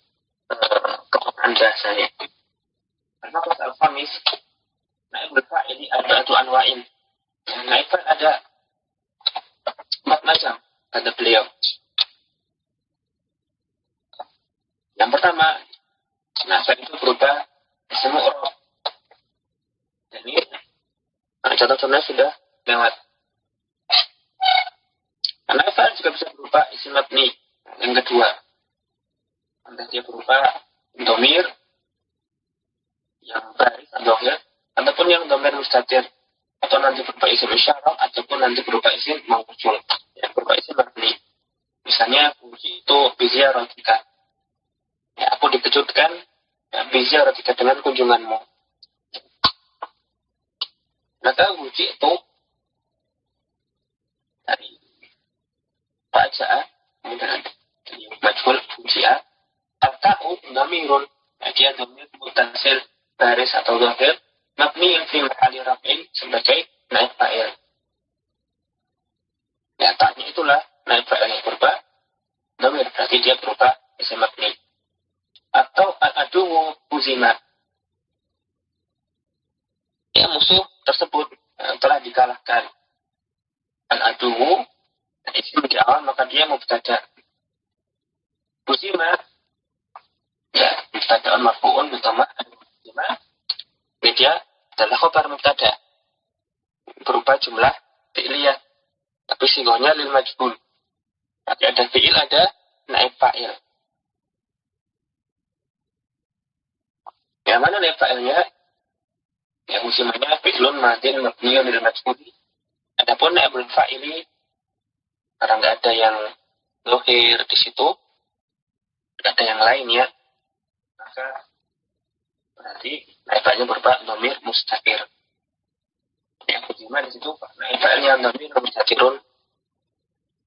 kepakaran bahasanya. Karena pas al-famis, naibul fa'ili arba'atu anwa'in. Naib fa'il ada 4 macam kata beliau. Yang pertama, naib itu berubah ismu uruf. Dan ini contoh-contohnya sudah lewat. Naib fa'il juga bisa berubah isim mabni. Yang kedua, entah dia berubah dhamir yang baris atau dhahir, ataupun yang dhamir mustatir, atau nanti berubah isim isyarah, ataupun nanti berubah isim mawsul. Yang berubah isim mabni. Misalnya kunci itu biziaratika. Ya, aku dikejutkan biziaratika dengan kunjunganmu. Maka kunci itu dari Fa'ja'a, kemudian dari majhul kunci A, al-ta'u dhamirun. Dia dhamir muttasil baris atau dhahir mabni fi mahalli raf'in sebagai naib fa'il. Ya, ta'nya itulah naib fa'il yang berubah dhamir, berarti dia berubah isim mabni. Atau al-aduwu huzima. Ya, musuh tersebut telah dikalahkan. Al-aduwu isim di awal maka dia mubtada. Huzima ya mubtada marfu'un utama huzima. Dia adalah khabar mubtada. Berupa jumlah fi'liyah. Tapi sigohnya lil majhul. Berarti ada fi'il, ada naib fa'il. Yang mana naib fa'ilnya? Yang musimanya fi'lun madin mabniyun lil majhul. Adapun naibul fa'ili karena nggak ada yang dhahir di situ, nggak ada yang lain ya, maka berarti naib fa'ilnya berupa dhamir mustatir. Yang kedua di situ naib fa'ilnya dhamir mustatirun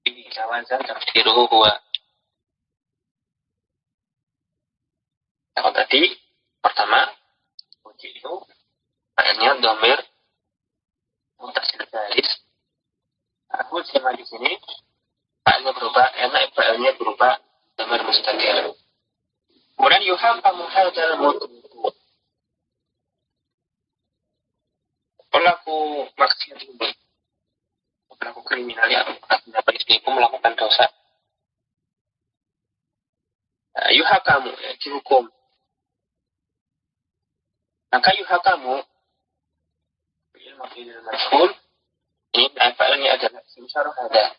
ini jawazan taqdiruhu huwa. Kalau tadi pertama kunci itu fa'ilnya dhamir muttasil baris. Aku sama di sini fa'ilnya berubah, naib fa'ilnya berubah dhamir mustatir. Kemudian yuhaqamu hadzal mutluq. Pelaku maksiat ini, pelaku kriminal yang mendapat istiqom melakukan dosa. Yuhaqamu dihukum. Maka yuhaqamu fi'il maf'ul majhul ini fa'ilnya adalah isim isyarah hada.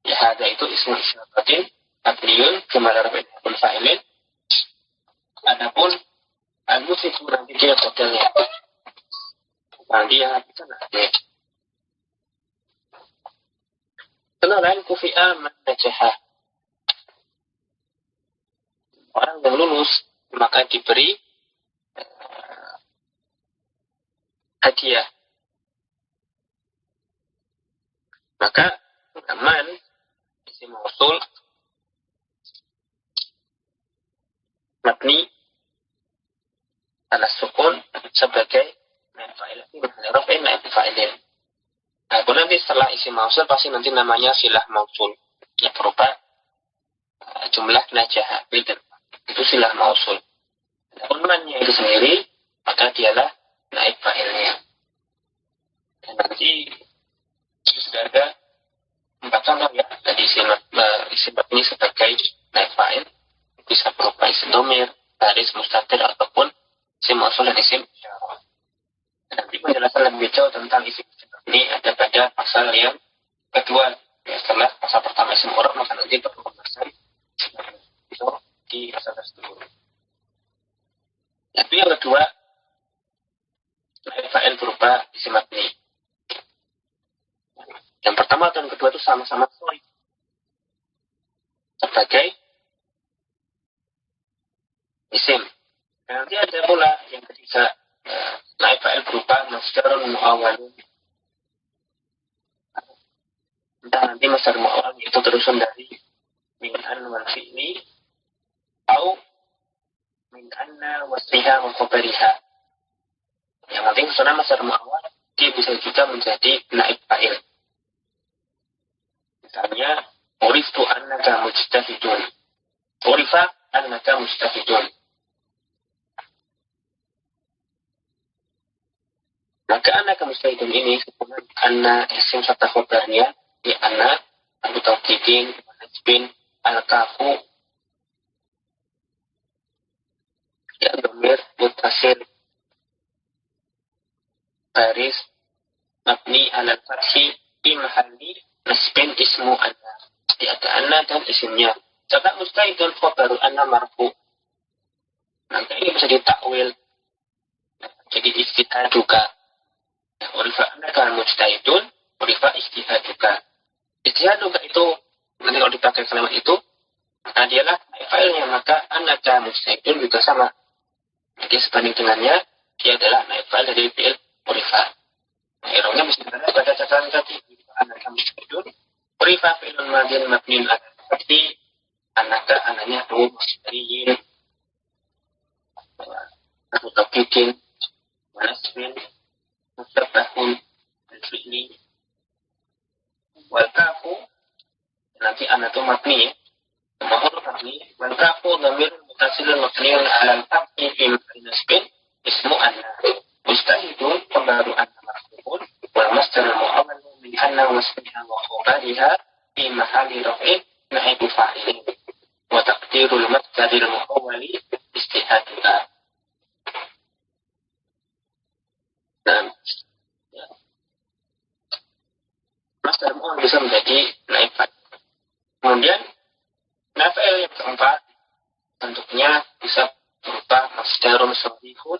Ya hada itu ismu isyaratin mabniun kama rafa'ul fa'ilin. Adapun al-musifu nanti dia kodalnya. Nanti yang kita nanti. Kenalan kufi'a man najahah. Orang yang lulus maka diberi hadiah. Maka man isim mausul mabni ala sukun sebagai naib fa'il fi mahalli raf'in naib fa'ilin. Nah, nanti setelah isim mausul pasti nanti namanya silah mausul yang berupa jumlah najah itu silah mausul. Unwannya itu sendiri maka dialah naib fa'ilnya. Dan nanti sudah ada 4 contoh ya. Tadi isim ini sebagai naib fa'il bisa berupa isim dhamir, baris, mustatir ataupun isim mausul dan isim isyarah. Nanti penjelasan lebih jauh tentang isim ini ada pada pasal yang kedua. Ya, setelah pasal pertama isim murab maka nanti pembahasan itu di pasal tersebut. Tapi yang kedua naib fa'il berupa isim mabni. Yang pertama dan kedua itu sama-sama suri sebagai isim. Dan nanti ada pula yang ketiga naib fa'il berupa masdarun mu'awwalun. Entah nanti masdar mu'awwal itu terusan dari min an wal fi'li atau min anna wasliha wa khabariha. Yang penting sebenarnya masdar mu'awwal dia bisa juga menjadi naib fa'il. Misalnya uriftu annaka mujtahidun. Urifa annaka mujtahidun. Maka annaka mujtahidun ini sebenarnya anna isim serta khabarnya di anna Abu Tawqidin bin al-kafu ya dhamir muttasil baris mabni ala fathi fi mahalli nasbin ismu anna. Jadi ada anna dan isimnya. Coba mustahidun khabaru anna marfu. Maka ini bisa ditakwil jadi ijtihad juga. Urifa annaka mujtahidun, urifa ijtihad juga. Ijtihad juga itu nanti kalau dipakai kalimat itu maka dialah fa'ilnya, maka annaka mujtahidun juga sama. Jadi sebanding dengannya dia adalah naib fa'il dari fi'il urifa. Nah, irongnya bisa dilihat pada catatan tadi. Annaka mujtahidun, urifa fi'ilun madin mabniun ala fathi, annaka ananya mujtahidin, Abu Tawqidin, Nasbin, Mustabbahun, al-fi'li, wal kafu nanti anak itu mabni ya. Mahur mabni, wal kafu dhamir mutasilun mabniun ala al-fathi fi mahalli nasbin ismu anna. Mustahidun khabaru anna marfu'un wal masdar mu'awwal min anna wasfiha wa khabariha fi mahalli raf'in na'ibu fa'ilin. Wa taqdirul masdaril mu'awwali istihaduha. Nah, masdar mu'awwal bisa menjadi naib fa'il. Kemudian naib fa'il yang keempat bentuknya bisa berupa masdarun sharifun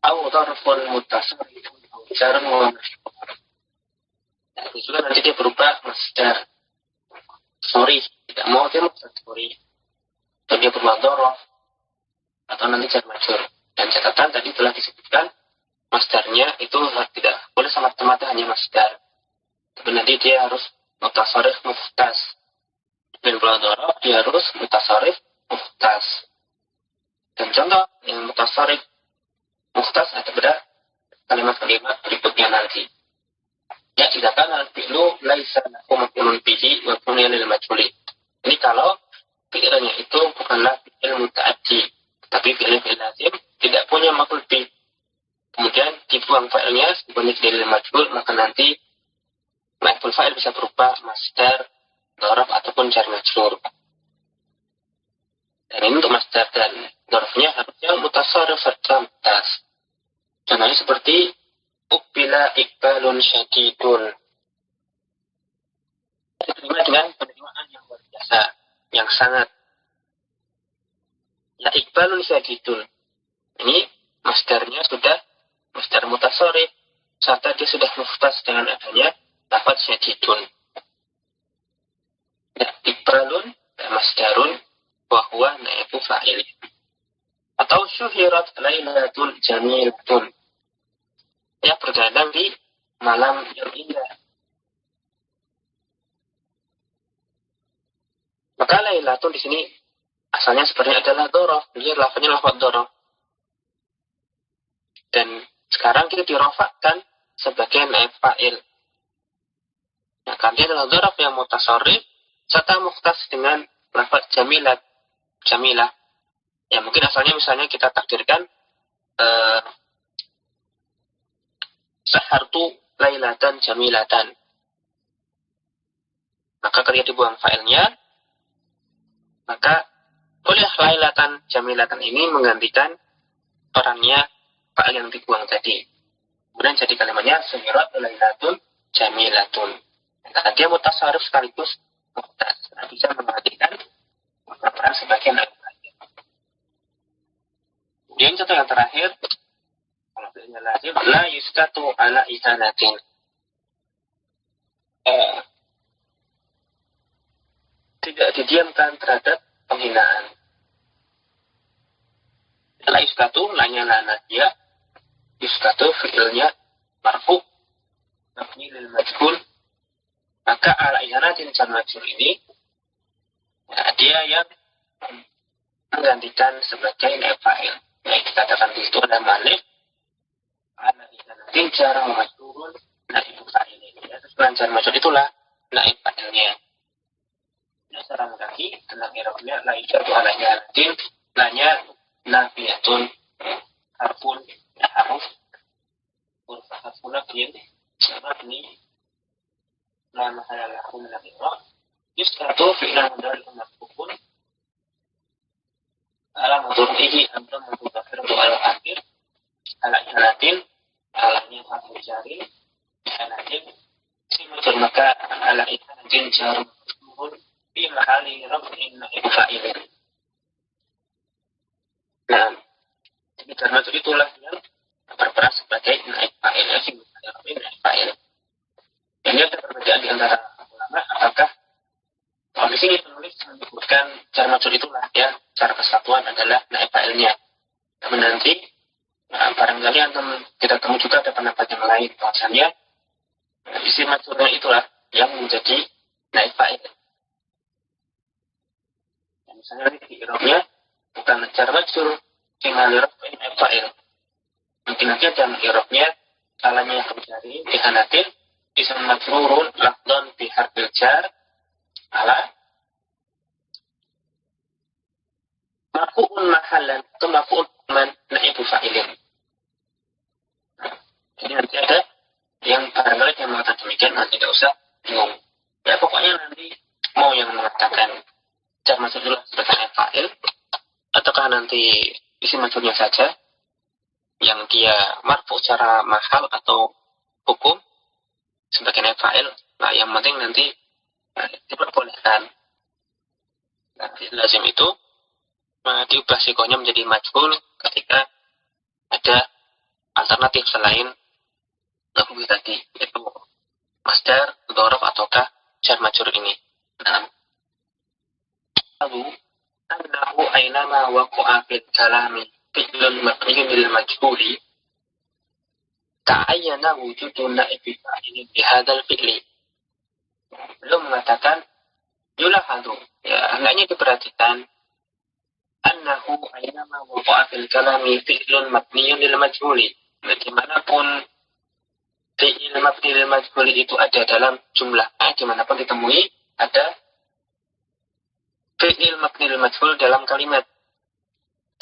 atau dharfun mutasarrifun atau jarun wa majrur. Nah, itu juga nanti dia berupa masdar sharif, tidak mau dia masdar sharif, atau dia berupa dhorof atau nanti jar majrur. Dan catatan tadi telah disebutkan masdarnya itu tidak boleh semata-mata hanya masdar. Tapi nanti dia harus mutasarrif mukhtas. Dan kalau dhorof dia harus mutasarrif mukhtas. Dan contoh yang mutasarrif mukhtas ada pada kalimat-kalimat berikutnya nanti. Ya, idza kana al-fi'lu laisa lahu maf'ulun bihi wa buniya lil majhuli. Ini kalau fi'ilnya itu bukanlah fi'il muta'addi, tapi fi'il lazim tidak punya maf'ul bih. Kemudian dibuang fa'ilnya sebanyak dari majhul, maka nanti maf'ul fa'il bisa berupa masdar, dhorof ataupun jar majrur. Dan ini untuk masdar dan dhorofnya harusnya mutasarrif serta mutas. Contohnya seperti uqbila iqbalun syadidun. Diterima dengan penerimaan yang luar biasa, yang sangat. Ya iqbalun syadidun. Ini masdarnya sudah masdar mutasarrif serta dia sudah mukhtas dengan adanya lafaz syadidun. Ya iqbalun masdarun wa huwa naibu fa'il. Atau syuhirat lailatul jamilatun. Ya bergadang di malam yang indah. Maka lailatun di sini asalnya sebenarnya adalah dhorof, dia lafadznya lafadz dhorof. Dan sekarang kita dirofakkan sebagai naib fa'il. Nah, karena dia adalah dhorof yang mutasharrif serta mukhtas dengan lafadz jamilah. Ya mungkin asalnya misalnya kita takdirkan sahartu lailatan jamilatan. Maka ketika dibuang fa'ilnya, maka boleh lailatan jamilatan ini menggantikan perannya fa'il yang dibuang tadi. Kemudian jadi kalimatnya sumirat lailatun jamilatun. Karena dia mutasharrif sekaligus mukhtas. Bisa memperhatikan peran sebagai naib fa'il. Kemudian contoh yang terakhir, kalau fi'ilnya lazim, la yuskatu ala ihanatin. Tidak didiamkan terhadap penghinaan. La yuskatu, lanya lana dia, yuskatu fi'ilnya marfu, mabni lil majhul. Maka ala ihanatin jar majhul ini, dia yang menggantikan sebagai naib fa'il. Yang dikatakan di situ ada malik, ala ihanatin jar majhulun naib fa'il ini. Terus jar majhul itulah naib fa'ilnya. Secara mengganti tentang i'rabnya la yuskatu ala ihanatin, lanya nafiyatun harfun haruf harfun nafiyin mabni la mahala lahu min al-i'rab yuskatu fi'lan mudhari'un marfu'un ala mudhari'ihi amrun mudhari'un al-akhir ala ihanatin alanya harfun jari ihanatin simatul maka ala ihanatin jar majrurun fi mahali raf'in naib fa'il. Nah, jadi termasuk itulah yang berperan sebagai naib fa'il, naib fa'il. Ini ada perbedaan di antara ulama, apakah kalau di sini penulis menyebutkan jar majrur itulah ya, cara kesatuan adalah naib fa'ilnya. Namun nanti barangkali kita temu juga ada pendapat yang lain, bahwasanya isim majrurnya itulah yang menjadi naib fa'il. Misalnya di i'rabnya bukan jar majrur, tinggal i'rabin naib fa'il. Mungkin nanti ada i'rabnya kalanya yang terjadi ihanatin ism majrurun lafdhan bi harfil jar ala marfu'un mahallan atau marfu'un man naib fa'ilin. Jadi nanti ada yang barangkali yang mengatakan demikian, nanti tidak usah bingung. Ya pokoknya nanti mau yang mengatakan jar majrur sebagai naib fa'il, ataukah nanti isim majrurnya saja yang dia marfu secara mahal atau hukum sebagai naib fa'il. Nah, yang penting nanti diperbolehkan. Nah, lazim itu diubah sikonya menjadi majhul ketika ada alternatif selain hukum tadi, yaitu masdar, dhorof ataukah jar majrur ini. Nah, lalu annahu aynama waqa'a fil kalami fi'lun mabniyyun lil majhuli ta'ayyana wujudu naib fa'ilin bi hadzal fi'li. Belum mengatakan yulahadu, ya hendaknya diperhatikan annahu aynama waqa'a fil kalami fi'lun mabniyyun lil majhuli. Dimanapun fi'il mabni lil majhuli itu ada dalam jumlah dimanapun ditemui ada fi'il mabni lil majhul dalam kalimat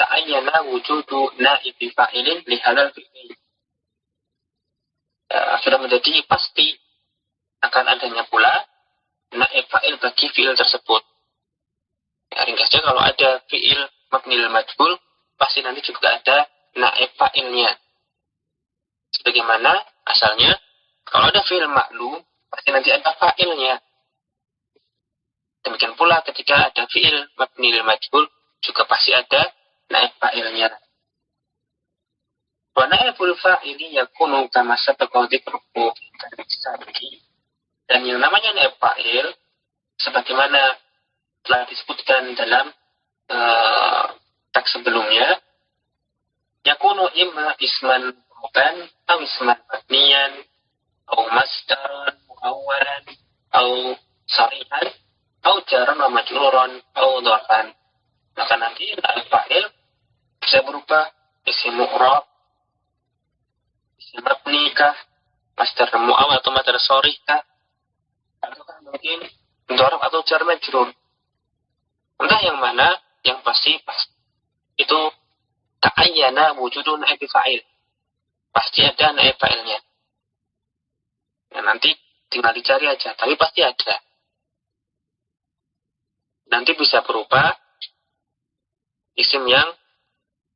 ta'ayyana wujudu naib fa'ilin li hadzal fi'li. Sudah menjadi pasti akan adanya pula naib fa'il bagi fi'il tersebut. Ya, ringkasnya kalau ada fi'il mabni lil majhul pasti nanti juga ada naib fa'ilnya. Sebagaimana asalnya kalau ada fi'il ma'lum pasti nanti ada fa'ilnya. Demikian pula ketika ada fi'il mabni lil majhul juga pasti ada naib fa'ilnya. Wa naibul fa'ili yakunu kama sabaqa dzikruhu dan yang namanya naib fa'il sebagaimana telah disebutkan dalam teks sebelumnya, yakunu imma isman muban atau isman mabniyan atau masdaran muawwalan atau sarihan atau jaran wa majruran atau dhorfan. Maka Jadi naib fa'il bisa berupa isim mu'rab, isim mabni kah, masdar mu'awwal atau masdar sharih kah, ataukah mungkin dzarf atau jar majrur. Entah yang mana, yang pasti itu ta'ayyana wujudu naib fa'il. Pasti ada naib fa'ilnya. Ya, nanti tinggal dicari aja, tapi pasti ada. Nanti bisa berupa isim yang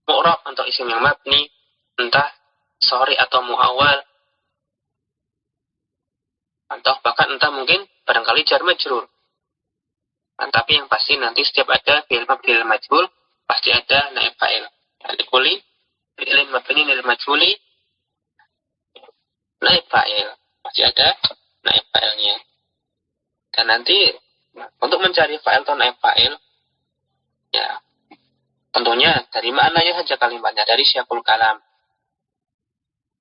mu'rab atau isim yang mabni, entah sharih atau mu'awwal, atau bahkan entah mungkin barangkali jar majrur. Nah, tapi yang pasti nanti setiap ada fi'il majhul pasti ada naib fa'il. Al-kulli fi'il mabni lil majhuli naib fa'il. Pasti ada naib fa'ilnya. Dan nanti untuk mencari fa'il atau naib fa'il, ya tentunya dari maknanya saja kalimatnya, dari syiakul kalam.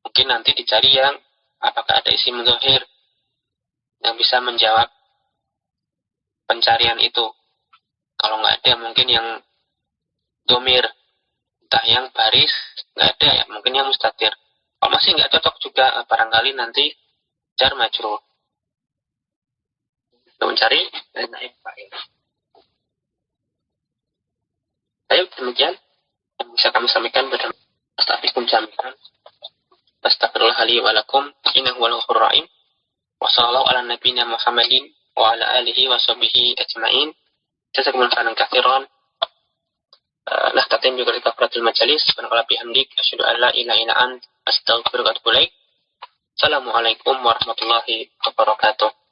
Mungkin nanti dicari yang apakah ada isim dzahir yang bisa menjawab pencarian itu. Kalau nggak ada, mungkin yang domir, entah yang baris, nggak ada ya, mungkin yang mustatir. Kalau masih nggak cocok juga, barangkali nanti jar majrur. Kita mencari naib fa'il. Baik, demikian yang bisa kami sampaikan pada astaghfirukum jami'an. Astagfirullah li wa lakum innahu wal ghafurur rahim. Wa sallallahu ala nabiyyina Muhammadin wa ala alihi wa sahbihi ajma'in. Jazakumullahu khairan katsiran. Nahtatim juga kafaratul majalis. Subhanallah bihamdik asyhadu an la ilaha illa anta astaghfiruka wa atubu ilaik. Assalamualaikum warahmatullahi wabarakatuh.